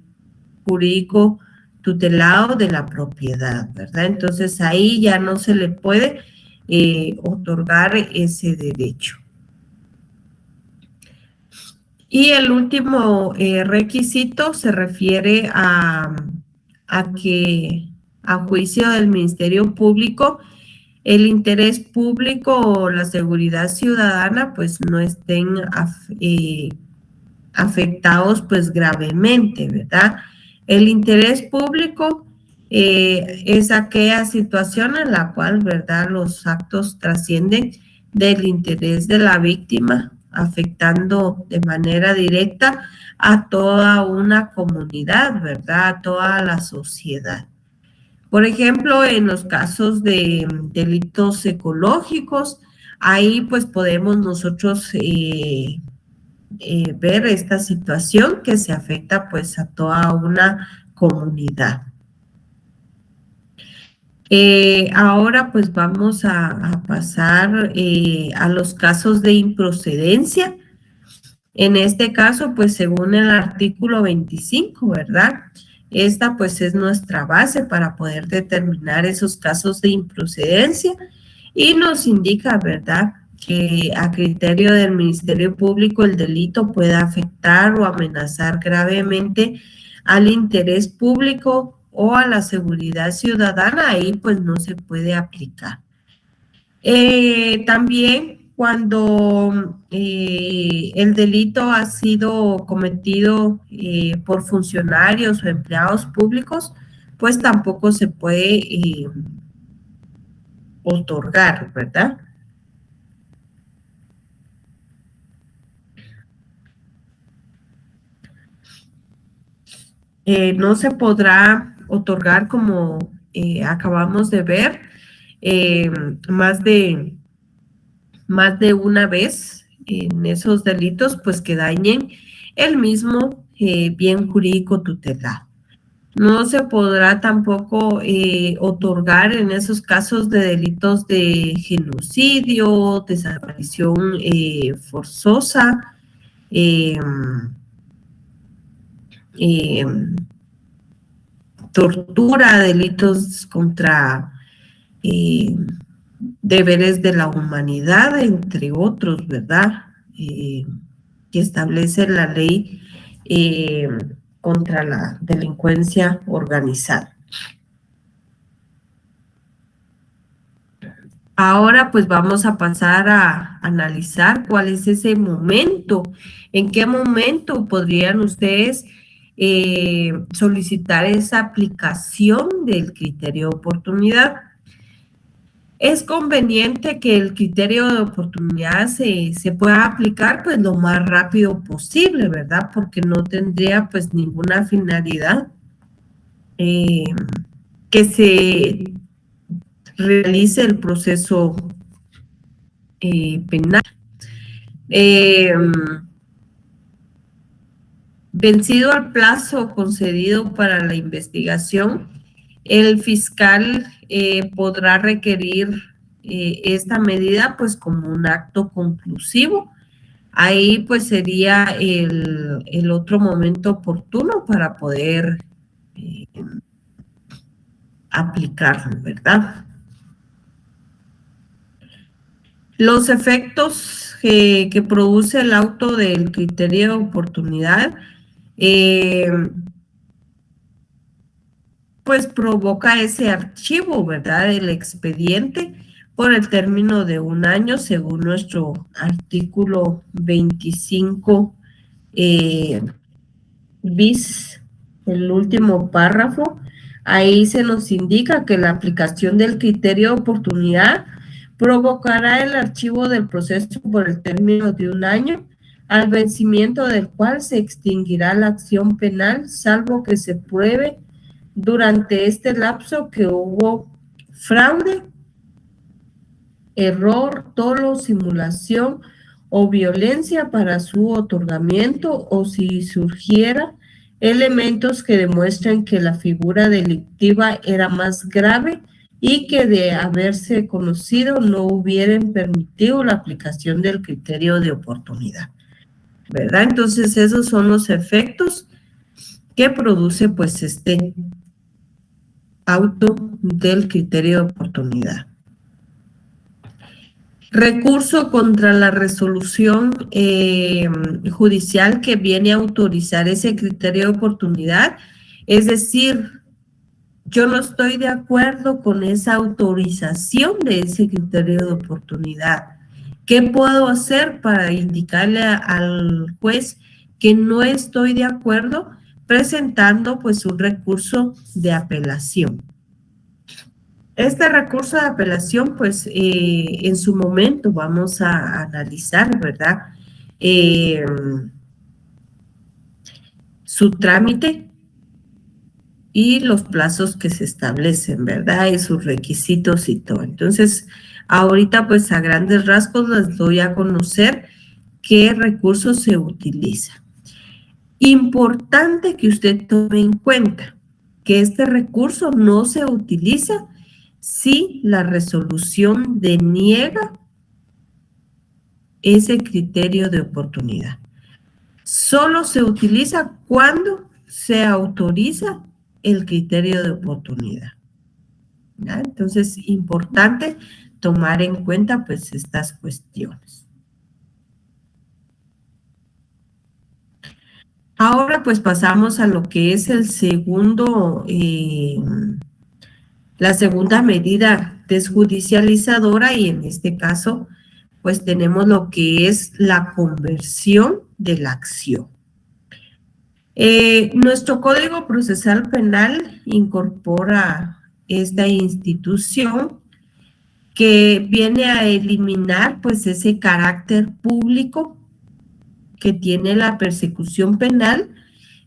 jurídico tutelado de la propiedad, ¿verdad? Entonces ahí ya no se le puede otorgar ese derecho. Y el último requisito se refiere a que a juicio del Ministerio Público el interés público o la seguridad ciudadana pues no estén afectados pues gravemente, ¿verdad? El interés público es aquella situación en la cual, ¿verdad?, los actos trascienden del interés de la víctima, afectando de manera directa a toda una comunidad, ¿verdad?, a toda la sociedad. Por ejemplo, en los casos de delitos ecológicos, ahí pues podemos nosotros ver esta situación que se afecta pues a toda una comunidad. Ahora pues vamos a pasar a los casos de improcedencia. En este caso pues según el artículo 25, ¿verdad? Esta pues es nuestra base para poder determinar esos casos de improcedencia y nos indica, ¿verdad?, que a criterio del Ministerio Público el delito pueda afectar o amenazar gravemente al interés público o a la seguridad ciudadana, ahí pues no se puede aplicar. También cuando el delito ha sido cometido por funcionarios o empleados públicos, pues tampoco se puede otorgar, ¿verdad? No se podrá otorgar, como acabamos de ver, más de una vez en esos delitos, pues que dañen el mismo bien jurídico tutelado. No se podrá tampoco otorgar en esos casos de delitos de genocidio, desaparición forzosa, tortura, delitos contra deberes de la humanidad, entre otros, ¿verdad? Que establece la ley contra la delincuencia organizada. Ahora pues vamos a pasar a analizar cuál es ese momento, en qué momento podrían ustedes solicitar esa aplicación del criterio de oportunidad. Es conveniente que el criterio de oportunidad se pueda aplicar pues lo más rápido posible, ¿verdad? Porque no tendría pues ninguna finalidad que se realice el proceso penal. Vencido el plazo concedido para la investigación, el fiscal podrá requerir esta medida pues como un acto conclusivo. Ahí pues sería el otro momento oportuno para poder aplicarlo, ¿verdad? Los efectos que produce el auto del criterio de oportunidad pues provoca ese archivo, ¿verdad? Del expediente por el término de 1 año, según nuestro artículo 25 bis, el último párrafo. Ahí se nos indica que la aplicación del criterio de oportunidad provocará el archivo del proceso por el término de 1 año, al vencimiento del cual se extinguirá la acción penal, salvo que se pruebe durante este lapso que hubo fraude, error, dolo, simulación o violencia para su otorgamiento, o si surgiera elementos que demuestren que la figura delictiva era más grave y que de haberse conocido no hubieran permitido la aplicación del criterio de oportunidad, ¿verdad? Entonces esos son los efectos que produce pues este auto del criterio de oportunidad. Recurso contra la resolución judicial que viene a autorizar ese criterio de oportunidad, es decir, yo no estoy de acuerdo con esa autorización de ese criterio de oportunidad. ¿Qué puedo hacer para indicarle al juez que no estoy de acuerdo? Presentando pues un recurso de apelación. Este recurso de apelación, pues en su momento vamos a analizar, ¿verdad? Su trámite y los plazos que se establecen, ¿verdad? Y sus requisitos y todo. Entonces, ahorita pues a grandes rasgos les doy a conocer qué recursos se utiliza. Importante que usted tome en cuenta que este recurso no se utiliza si la resolución deniega ese criterio de oportunidad. Solo se utiliza cuando se autoriza el criterio de oportunidad, ¿ya? Entonces, importante tomar en cuenta pues estas cuestiones. Ahora pues pasamos a lo que es el segundo, la segunda medida desjudicializadora, y en este caso pues tenemos lo que es la conversión de la acción. Nuestro Código Procesal Penal incorpora esta institución que viene a eliminar pues ese carácter público que tiene la persecución penal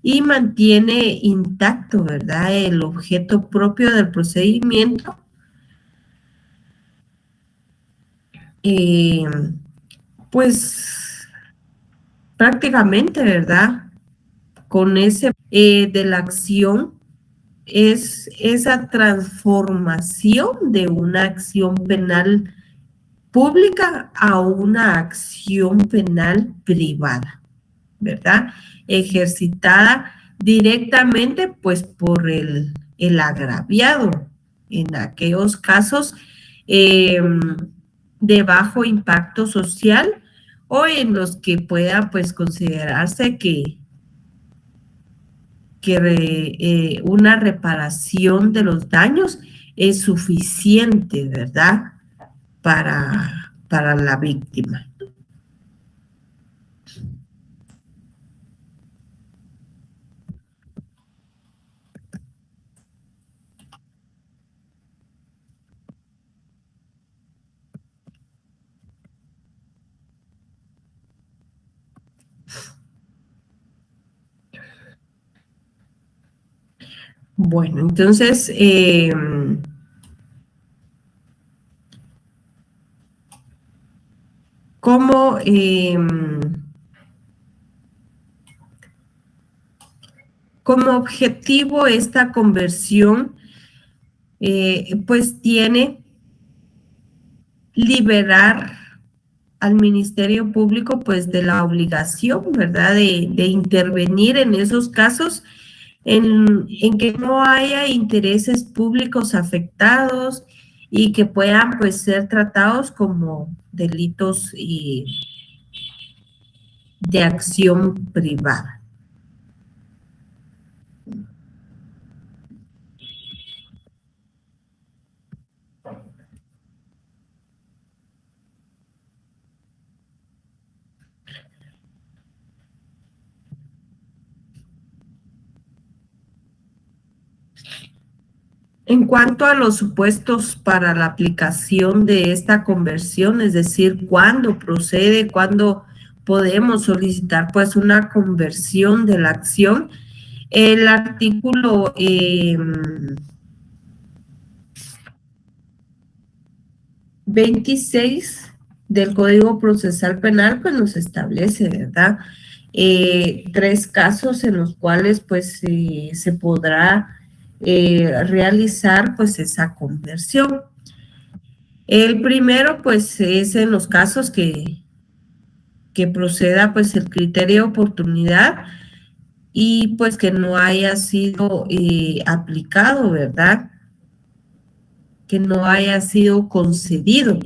y mantiene intacto, ¿verdad?, el objeto propio del procedimiento, pues prácticamente, ¿verdad?, con ese de la acción es esa transformación de una acción penal pública a una acción penal privada, ¿verdad? Ejercitada directamente pues por el agraviado en aquellos casos de bajo impacto social o en los que pueda pues considerarse que una reparación de los daños es suficiente, ¿verdad? Para la víctima. Bueno, entonces, ¿cómo como objetivo esta conversión pues tiene liberar al Ministerio Público pues de la obligación, ¿verdad?, de intervenir en esos casos en que no haya intereses públicos afectados y que puedan pues ser tratados como delitos de acción privada. En cuanto a los supuestos para la aplicación de esta conversión, es decir, cuándo procede, cuándo podemos solicitar pues una conversión de la acción, el artículo 26 del Código Procesal Penal pues nos establece, ¿verdad?, 3 casos en los cuales pues se podrá realizar pues esa conversión. El primero pues es en los casos que proceda pues el criterio de oportunidad y pues que no haya sido aplicado, ¿verdad?, que no haya sido concedido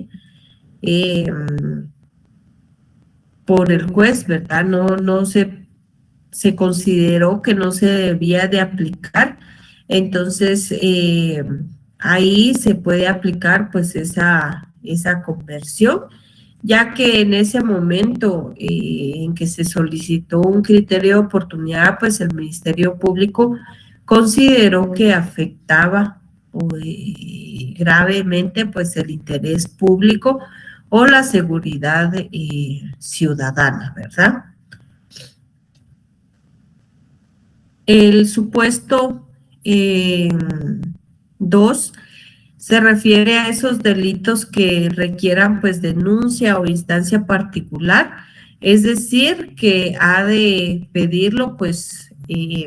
por el juez, ¿verdad? No se consideró que no se debía de aplicar. Entonces, ahí se puede aplicar pues esa conversión, ya que en ese momento en que se solicitó un criterio de oportunidad, pues el Ministerio Público consideró que afectaba gravemente pues el interés público o la seguridad ciudadana, ¿verdad? El supuesto 2 se refiere a esos delitos que requieran pues denuncia o instancia particular, es decir, que ha de pedirlo pues, y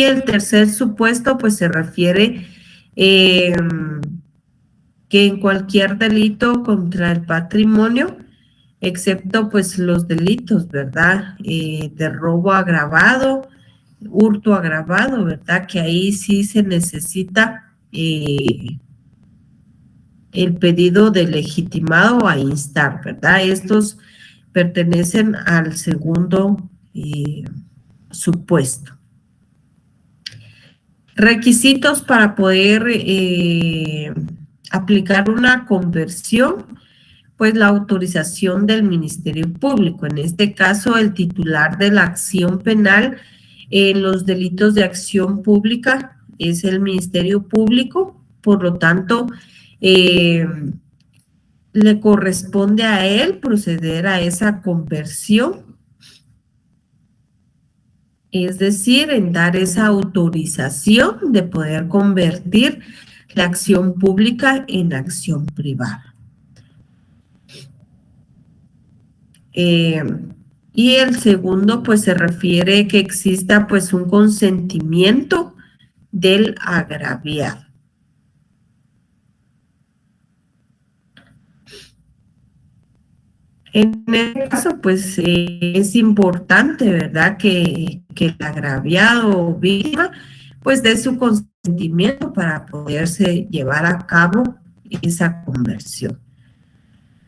el tercer supuesto pues se refiere que en cualquier delito contra el patrimonio, excepto pues los delitos, ¿verdad?, de robo agravado, hurto agravado, ¿verdad?, que ahí sí se necesita el pedido de legitimado a instar, ¿verdad? Estos pertenecen al segundo supuesto. Requisitos para poder aplicar una conversión, pues la autorización del Ministerio Público. En este caso, el titular de la acción penal en los delitos de acción pública es el Ministerio Público, por lo tanto, le corresponde a él proceder a esa conversión, es decir, en dar esa autorización de poder convertir la acción pública en acción privada. Y el segundo, pues se refiere que exista pues un consentimiento del agraviado. En este caso, pues es importante, ¿verdad?, que el agraviado o víctima, pues dé su consentimiento para poderse llevar a cabo esa conversión.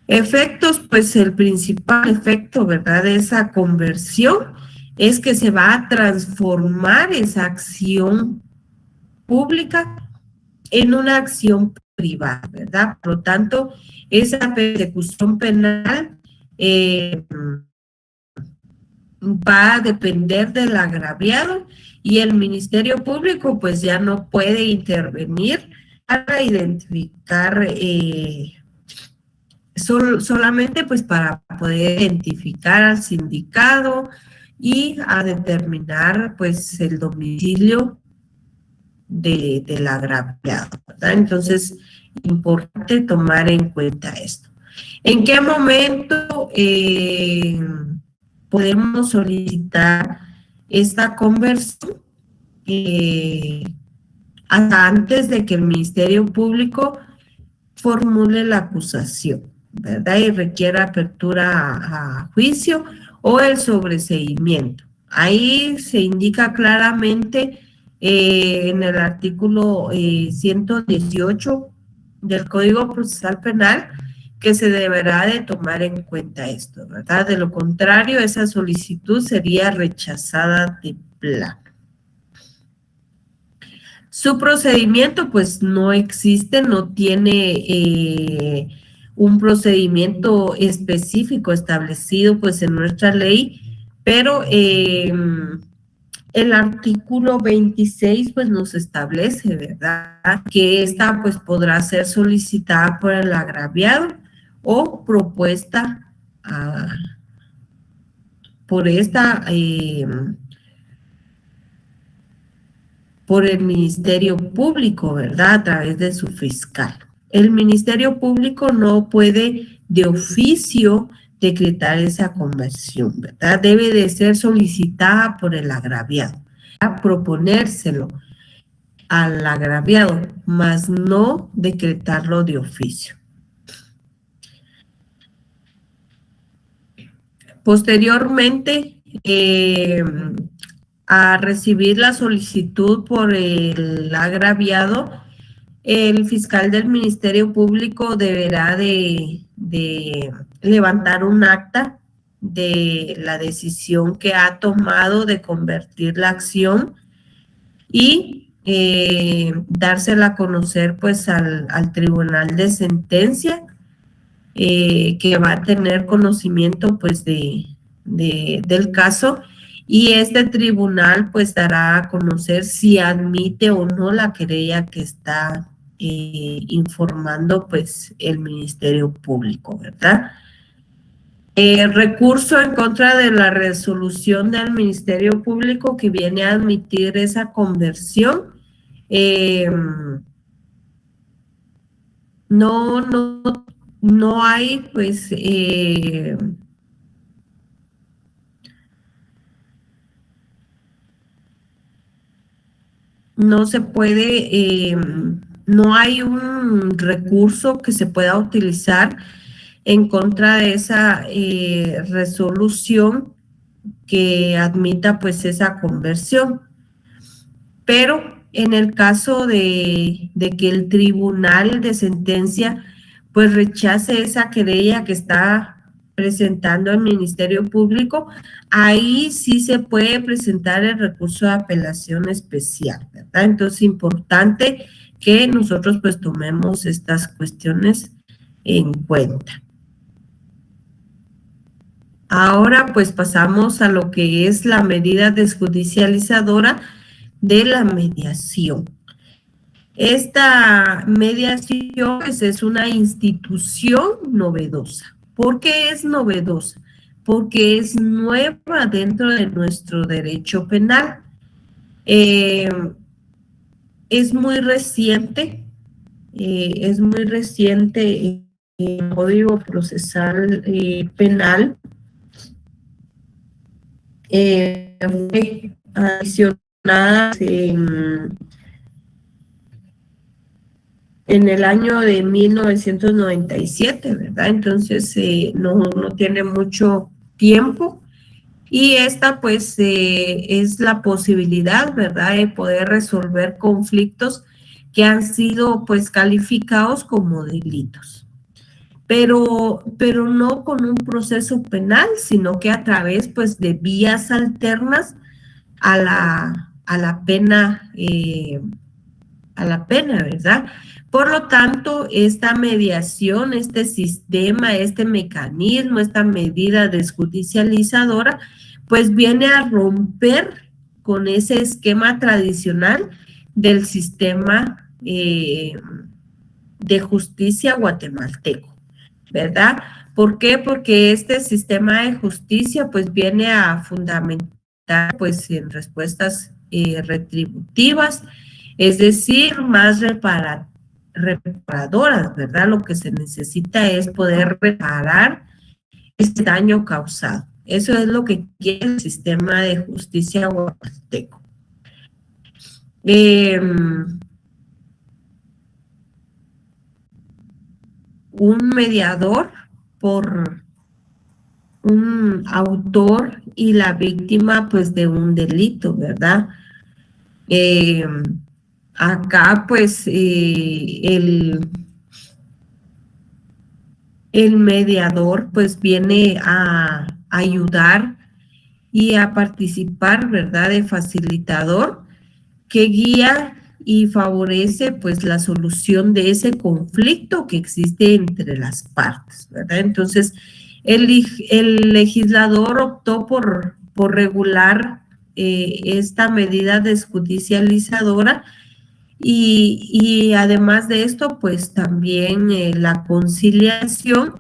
Efectos, pues el principal efecto, ¿verdad?, de esa conversión es que se va a transformar esa acción pública en una acción privada, ¿verdad? Por lo tanto, esa persecución penal va a depender del agraviado y el Ministerio Público pues ya no puede intervenir para identificar solamente pues para poder identificar al sindicado y a determinar pues el domicilio del agraviado, ¿verdad? Entonces, importante tomar en cuenta esto. ¿En qué momento podemos solicitar esta conversión? Hasta antes de que el Ministerio Público formule la acusación, ¿verdad? Y requiera apertura a juicio o el sobreseimiento. Ahí se indica claramente en el artículo 118 del Código Procesal Penal que se deberá de tomar en cuenta esto, ¿verdad? De lo contrario, esa solicitud sería rechazada de plano. Su procedimiento pues no existe, no tiene un procedimiento específico establecido pues en nuestra ley, pero el artículo 26 pues nos establece, ¿verdad?, que esta pues podrá ser solicitada por el agraviado o propuesta por esta por el Ministerio Público, ¿verdad?, a través de su fiscal. El Ministerio Público no puede de oficio decretar esa conversión, ¿verdad? Debe de ser solicitada por el agraviado, a proponérselo al agraviado, mas no decretarlo de oficio. Posteriormente, a recibir la solicitud por el agraviado, el fiscal del Ministerio Público deberá de levantar un acta de la decisión que ha tomado de convertir la acción y dársela a conocer pues al tribunal de sentencia que va a tener conocimiento pues del caso, y este tribunal pues dará a conocer si admite o no la querella que está informando pues el Ministerio Público, ¿verdad? Recurso en contra de la resolución del Ministerio Público que viene a admitir esa conversión. No hay pues no se puede, no hay un recurso que se pueda utilizar en contra de esa resolución que admita pues esa conversión. Pero en el caso de que el tribunal de sentencia pues rechace esa querella que está presentando el Ministerio Público, ahí sí se puede presentar el recurso de apelación especial, ¿verdad? Entonces, importante que nosotros pues tomemos estas cuestiones en cuenta. Ahora pues pasamos a lo que es la medida desjudicializadora de la mediación. Esta mediación pues, es una institución novedosa. ¿Por qué es novedosa? Porque es nueva dentro de nuestro derecho penal. Es muy reciente, el Código Procesal Penal fue adicionada en el año de 1997, ¿verdad? Entonces no tiene mucho tiempo. Y esta pues es la posibilidad, ¿verdad?, de poder resolver conflictos que han sido pues calificados como delitos. Pero no con un proceso penal, sino que a través pues de vías alternas a la pena, ¿verdad? Por lo tanto, esta mediación, este sistema, este mecanismo, esta medida desjudicializadora, pues viene a romper con ese esquema tradicional del sistema de justicia guatemalteco, ¿verdad? ¿Por qué? Porque este sistema de justicia pues viene a fundamentar pues en respuestas retributivas, es decir, más reparadoras, ¿verdad? Lo que se necesita es poder reparar este daño causado. Eso es lo que quiere el sistema de justicia guatemalteco. Un mediador por un autor y la víctima pues de un delito, ¿verdad? Acá pues el mediador pues viene a ayudar y a participar, ¿verdad?, de facilitador que guía y favorece pues la solución de ese conflicto que existe entre las partes, ¿verdad? Entonces, el legislador optó por regular esta medida desjudicializadora y además de esto, pues también la conciliación,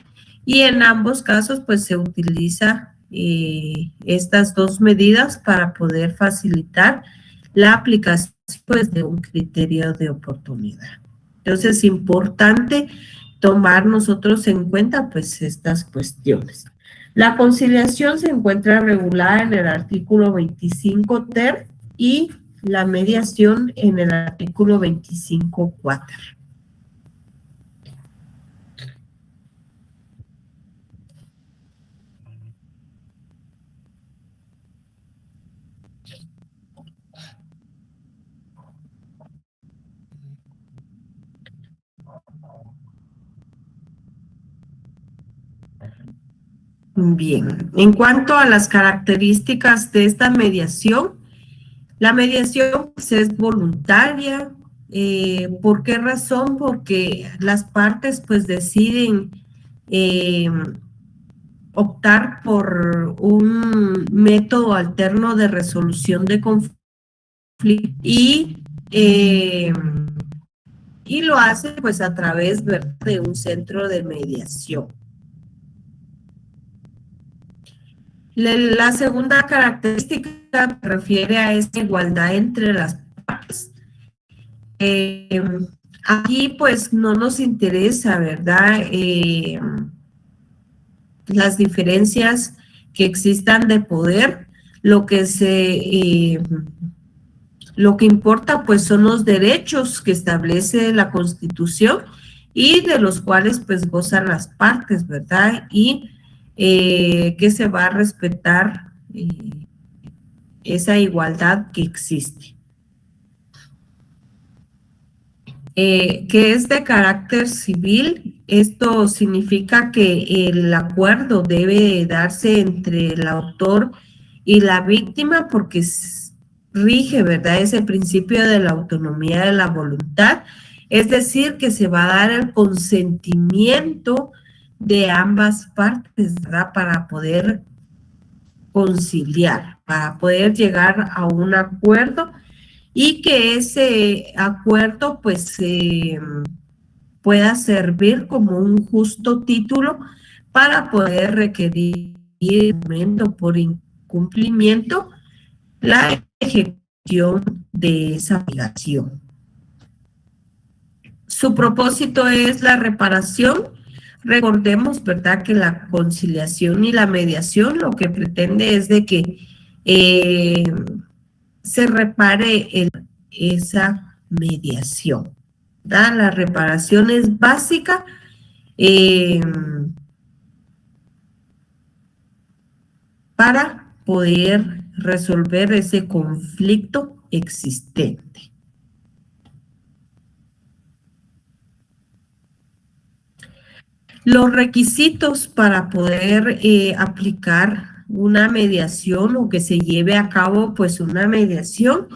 y en ambos casos pues se utiliza estas dos medidas para poder facilitar la aplicación pues, de un criterio de oportunidad. Entonces es importante tomar nosotros en cuenta pues estas cuestiones. La conciliación se encuentra regulada en el artículo 25 ter y la mediación en el artículo 25 cuater. Bien, en cuanto a las características de esta mediación, la mediación pues, es voluntaria. ¿Por qué razón? Porque las partes pues deciden optar por un método alterno de resolución de conflictos y lo hace pues a través, ¿verdad?, de un centro de mediación. La segunda característica refiere a esa igualdad entre las partes. Aquí pues no nos interesa, ¿verdad?, las diferencias que existan de poder. Lo que importa pues son los derechos que establece la Constitución y de los cuales pues gozan las partes, ¿verdad? Y que se va a respetar esa igualdad que existe. Que es de carácter civil. Esto significa que el acuerdo debe darse entre el autor y la víctima porque rige, ¿verdad?, ese principio de la autonomía de la voluntad, es decir, que se va a dar el consentimiento de ambas partes, ¿verdad?, para poder conciliar, para poder llegar a un acuerdo y que ese acuerdo pues pueda servir como un justo título para poder requerir por incumplimiento la ejecución de esa obligación. Su propósito es la reparación. Recordemos, ¿verdad?, que la conciliación y la mediación lo que pretende es de que se repare esa mediación. ¿verdad? La reparación es básica para poder resolver ese conflicto existente. Los requisitos para poder aplicar una mediación o que se lleve a cabo pues una mediación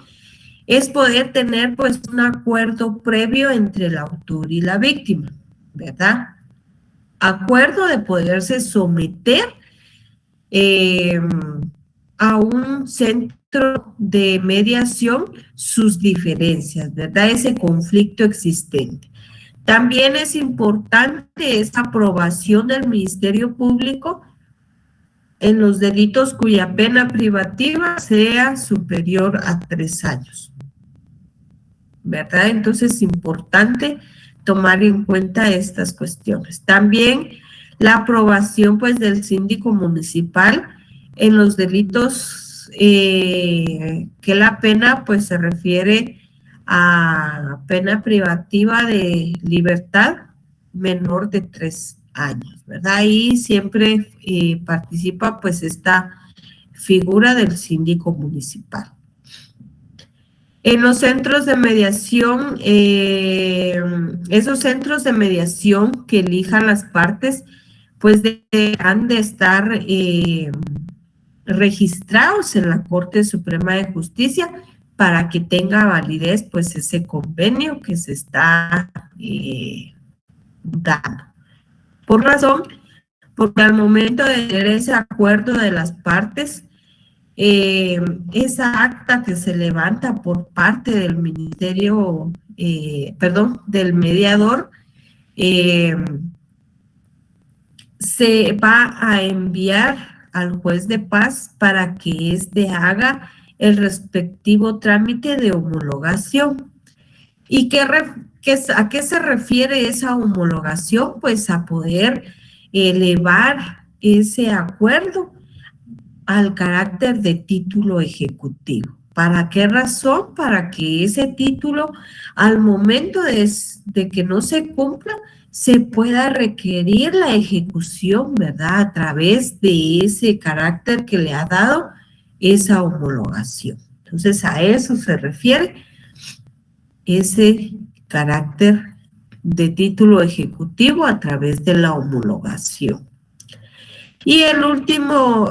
es poder tener pues un acuerdo previo entre el autor y la víctima, ¿verdad? Acuerdo de poderse someter a un centro de mediación sus diferencias, ¿verdad? Ese conflicto existente. También es importante esa aprobación del Ministerio Público en los delitos cuya pena privativa sea superior a 3 años, ¿verdad? Entonces es importante tomar en cuenta estas cuestiones. También la aprobación pues del síndico municipal en los delitos que la pena pues se refiere a pena privativa de libertad menor de 3 años, ¿verdad? Ahí siempre participa pues esta figura del síndico municipal. En los centros de mediación, esos centros de mediación que elijan las partes, pues deberán de estar registrados en la Corte Suprema de Justicia para que tenga validez pues ese convenio que se está dando. Por razón, porque al momento de tener ese acuerdo de las partes, esa acta que se levanta por parte del ministerio, del mediador, se va a enviar al juez de paz para que éste haga el respectivo trámite de homologación. ¿Y a qué se refiere esa homologación? Pues a poder elevar ese acuerdo al carácter de título ejecutivo. ¿Para qué razón? Para que ese título, al momento de que no se cumpla, se pueda requerir la ejecución, ¿verdad? A través de ese carácter que le ha dado esa homologación. Entonces, a eso se refiere ese carácter de título ejecutivo a través de la homologación. Y el último,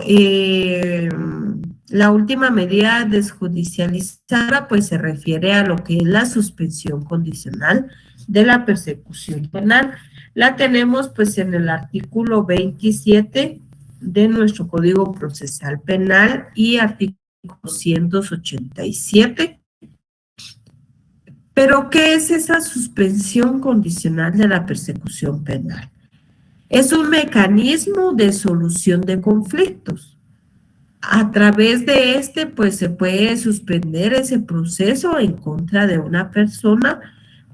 la última medida desjudicializada, pues se refiere a lo que es la suspensión condicional de la persecución penal. La tenemos pues en el artículo 27 de nuestro Código Procesal Penal y artículo 287. Pero, ¿qué es esa suspensión condicional de la persecución penal? Es un mecanismo de solución de conflictos. A través de este, pues se puede suspender ese proceso en contra de una persona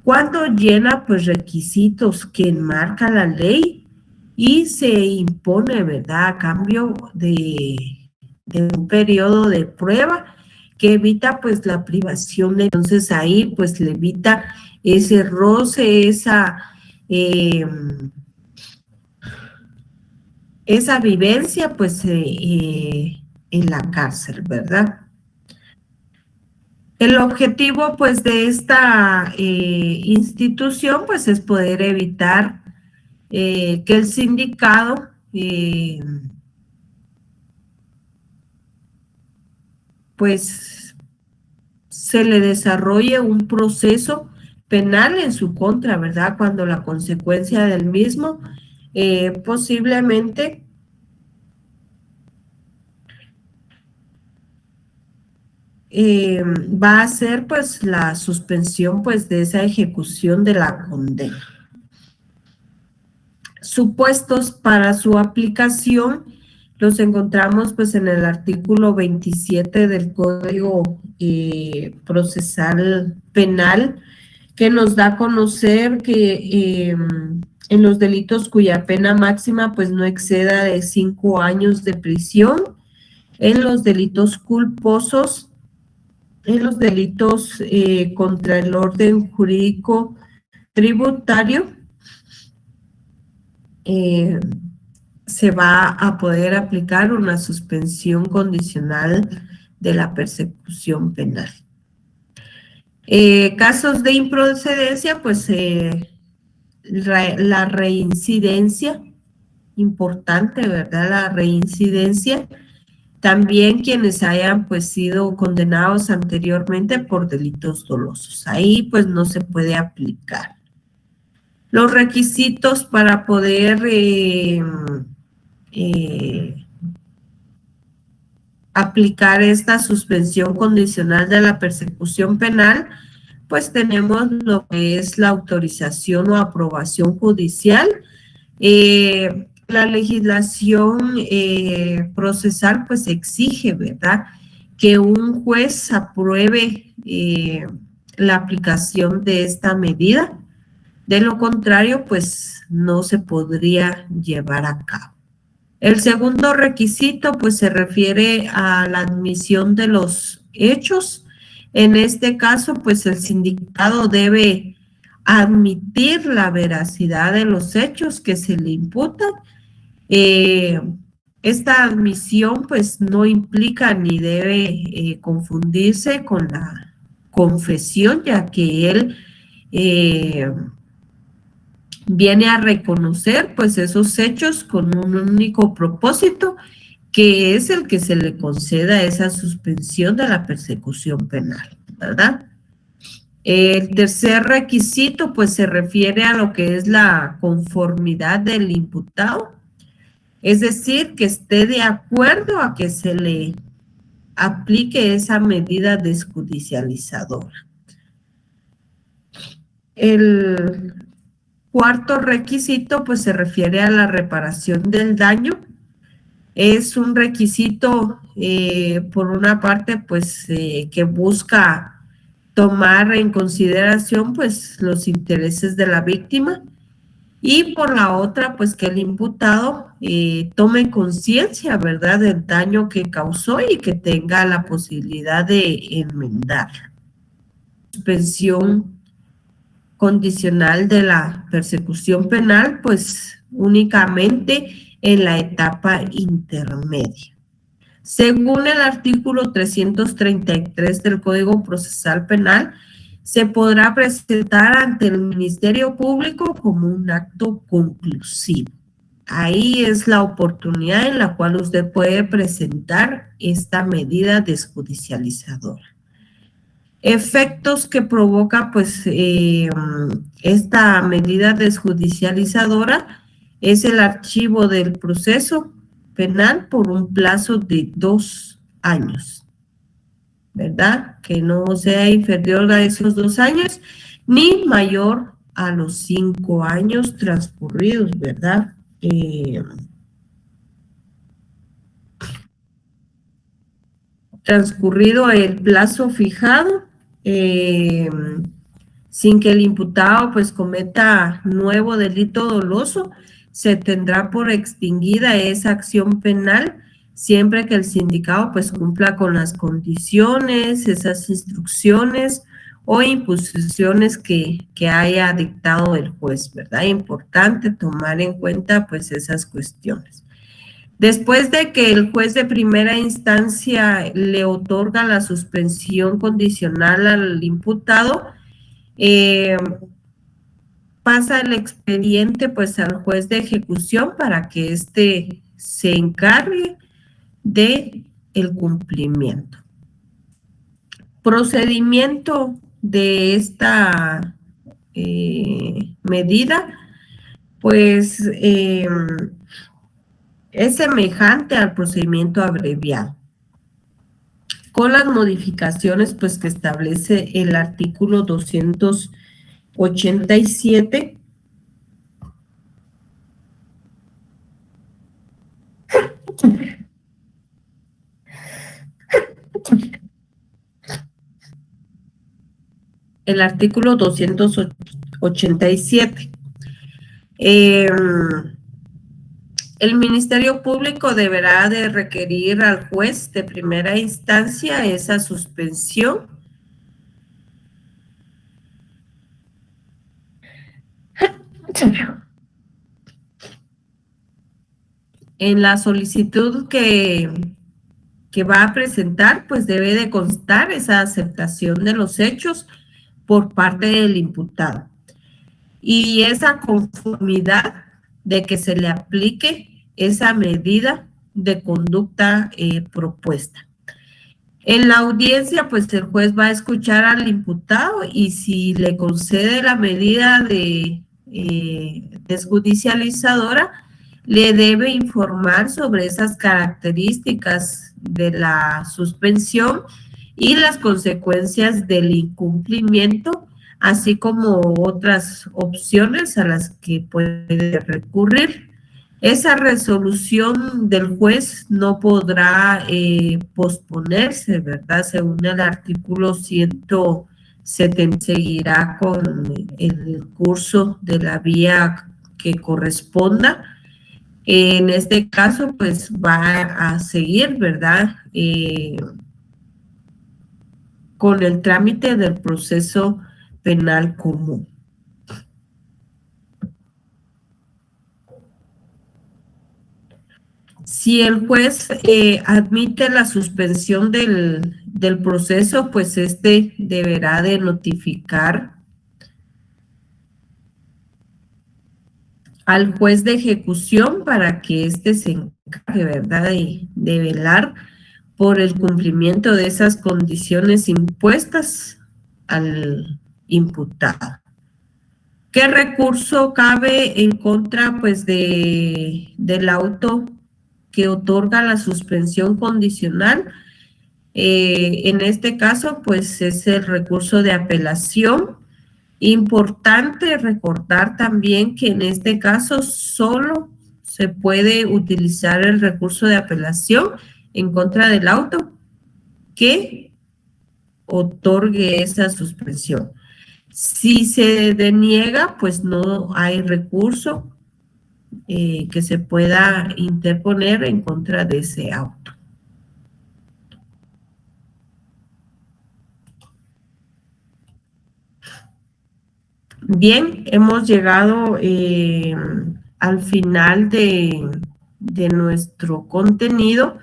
cuando llena pues requisitos que enmarca la ley y se impone, ¿verdad?, a cambio de un periodo de prueba que evita pues la privación. Entonces ahí pues le evita ese roce, esa vivencia pues en la cárcel, ¿verdad? El objetivo pues de esta institución pues es poder evitar que el sindicado pues se le desarrolle un proceso penal en su contra, ¿verdad? Cuando la consecuencia del mismo posiblemente va a ser pues la suspensión pues de esa ejecución de la condena. Supuestos para su aplicación los encontramos pues en el artículo 27 del Código Procesal Penal, que nos da a conocer que en los delitos cuya pena máxima pues no exceda de 5 años de prisión, en los delitos culposos, en los delitos contra el orden jurídico tributario, se va a poder aplicar una suspensión condicional de la persecución penal. Casos de improcedencia, pues la reincidencia, importante, ¿verdad? La reincidencia. También quienes hayan pues sido condenados anteriormente por delitos dolosos. Ahí pues no se puede aplicar. Los requisitos para poder aplicar esta suspensión condicional de la persecución penal, pues tenemos lo que es la autorización o aprobación judicial. La legislación procesal pues exige, ¿verdad?, que un juez apruebe la aplicación de esta medida. De lo contrario, pues no se podría llevar a cabo. El segundo requisito pues se refiere a la admisión de los hechos. En este caso, pues el sindicado debe admitir la veracidad de los hechos que se le imputan. Esta admisión pues no implica ni debe confundirse con la confesión, ya que él viene a reconocer pues esos hechos con un único propósito, que es el que se le conceda esa suspensión de la persecución penal, ¿verdad? El tercer requisito pues se refiere a lo que es la conformidad del imputado, es decir, que esté de acuerdo a que se le aplique esa medida desjudicializadora. El cuarto requisito pues se refiere a la reparación del daño. Es un requisito por una parte pues que busca tomar en consideración pues los intereses de la víctima, y por la otra pues que el imputado tome conciencia, ¿verdad?, del daño que causó y que tenga la posibilidad de enmendar. Suspensión condicional de la persecución penal pues únicamente en la etapa intermedia. Según el artículo 333 del Código Procesal Penal, se podrá presentar ante el Ministerio Público como un acto conclusivo. Ahí es la oportunidad en la cual usted puede presentar esta medida desjudicializadora. Efectos que provoca pues esta medida desjudicializadora es el archivo del proceso penal por un plazo de 2 años, ¿verdad? Que no sea inferior a esos 2 años ni mayor a los 5 años transcurridos, ¿verdad? Transcurrido el plazo fijado, sin que el imputado pues cometa nuevo delito doloso, se tendrá por extinguida esa acción penal siempre que el sindicado pues cumpla con las condiciones, esas instrucciones o imposiciones que haya dictado el juez, ¿verdad? Importante tomar en cuenta pues esas cuestiones. Después de que el juez de primera instancia le otorga la suspensión condicional al imputado, pasa el expediente pues al juez de ejecución para que éste se encargue de el cumplimiento. Procedimiento de esta medida pues es semejante al procedimiento abreviado, con las modificaciones pues que establece el artículo 287 el artículo 287. El Ministerio Público deberá de requerir al juez de primera instancia esa suspensión En la solicitud que va a presentar, pues debe de constar esa aceptación de los hechos por parte del imputado y esa conformidad de que se le aplique esa medida de conducta propuesta. En la audiencia, pues el juez va a escuchar al imputado y si le concede la medida de desjudicializadora, le debe informar sobre esas características de la suspensión y las consecuencias del incumplimiento, así como otras opciones a las que puede recurrir. Esa resolución del juez no podrá posponerse, ¿verdad? Según el artículo 170, seguirá con el curso de la vía que corresponda. En este caso, pues va a seguir, ¿verdad? Con el trámite del proceso penal común. Si el juez admite la suspensión del proceso, pues este deberá de notificar al juez de ejecución para que éste se encargue, ¿verdad?, de velar por el cumplimiento de esas condiciones impuestas al imputado. ¿Qué recurso cabe en contra, pues, del auto que otorga la suspensión condicional? En este caso, pues, es el recurso de apelación. Importante recordar también que en este caso solo se puede utilizar el recurso de apelación en contra del auto que otorgue esa suspensión. Si se deniega, pues no hay recurso que se pueda interponer en contra de ese auto. Bien, hemos llegado al final de nuestro contenido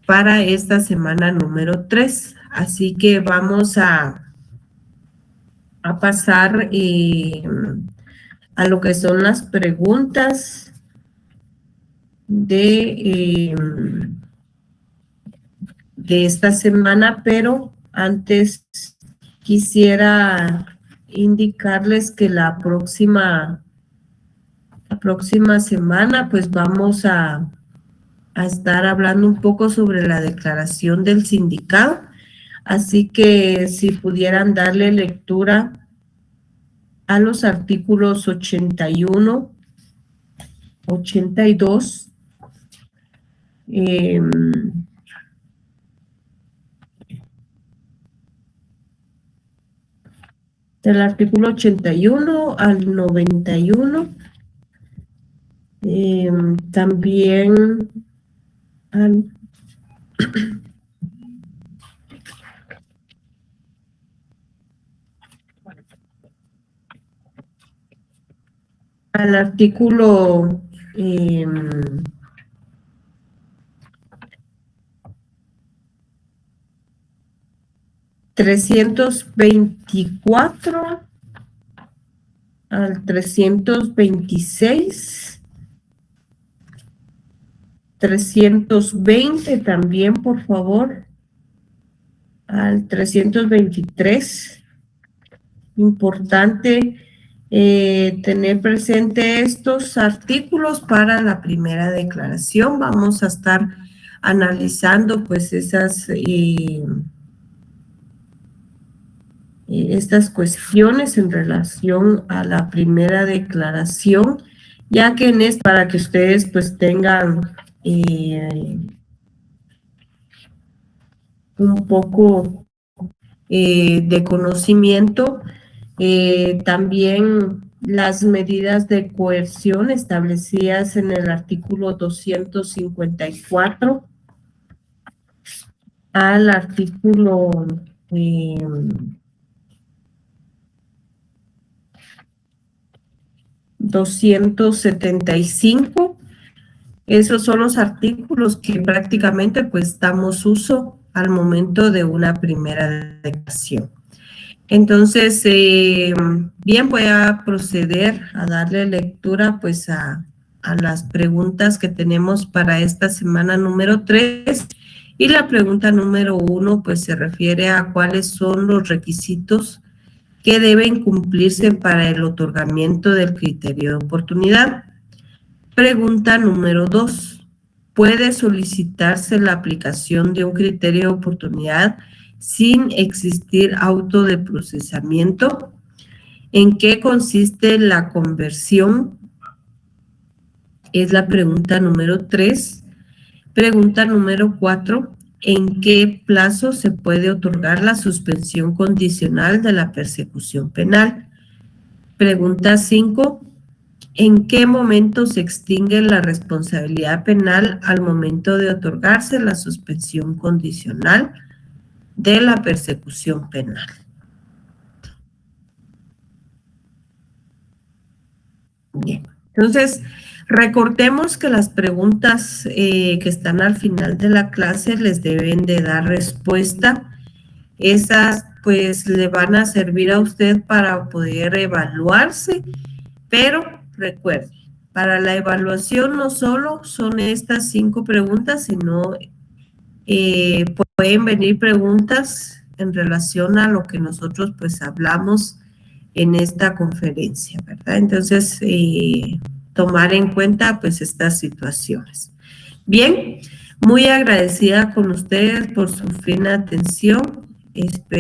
para esta semana número 3. Así que vamos a pasar a lo que son las preguntas de esta semana, pero antes quisiera indicarles que la próxima semana pues vamos a estar hablando un poco sobre la declaración del sindicado, así que si pudieran darle lectura a los artículos 81, 82, del artículo 81 al 91, también al artículo 324 al 326, 320 también, por favor, al 323. Importante tener presente estos artículos para la primera declaración. Vamos a estar analizando pues estas cuestiones en relación a la primera declaración, ya que para que ustedes pues tengan un poco de conocimiento, también las medidas de coerción establecidas en el artículo 254 al artículo 275. Esos son los artículos que prácticamente pues damos uso al momento de una primera declaración. Entonces, bien, voy a proceder a darle lectura pues a las preguntas que tenemos para esta semana número 3. Y la pregunta número 1 pues se refiere a cuáles son los requisitos que deben cumplirse para el otorgamiento del criterio de oportunidad. Pregunta número 2. ¿Puede solicitarse la aplicación de un criterio de oportunidad sin existir auto de procesamiento? ¿En qué consiste la conversión? Es la pregunta número 3. Pregunta número 4. ¿En qué plazo se puede otorgar la suspensión condicional de la persecución penal? Pregunta 5. ¿En qué momento se extingue la responsabilidad penal al momento de otorgarse la suspensión condicional de la persecución penal? Bien, entonces recordemos que las preguntas que están al final de la clase les deben de dar respuesta. Esas pues le van a servir a usted para poder evaluarse, pero recuerde, para la evaluación no solo son estas 5 preguntas, sino pueden venir preguntas en relación a lo que nosotros pues hablamos en esta conferencia, ¿verdad? Entonces, tomar en cuenta pues estas situaciones. Bien, muy agradecida con ustedes por su fina atención. Espero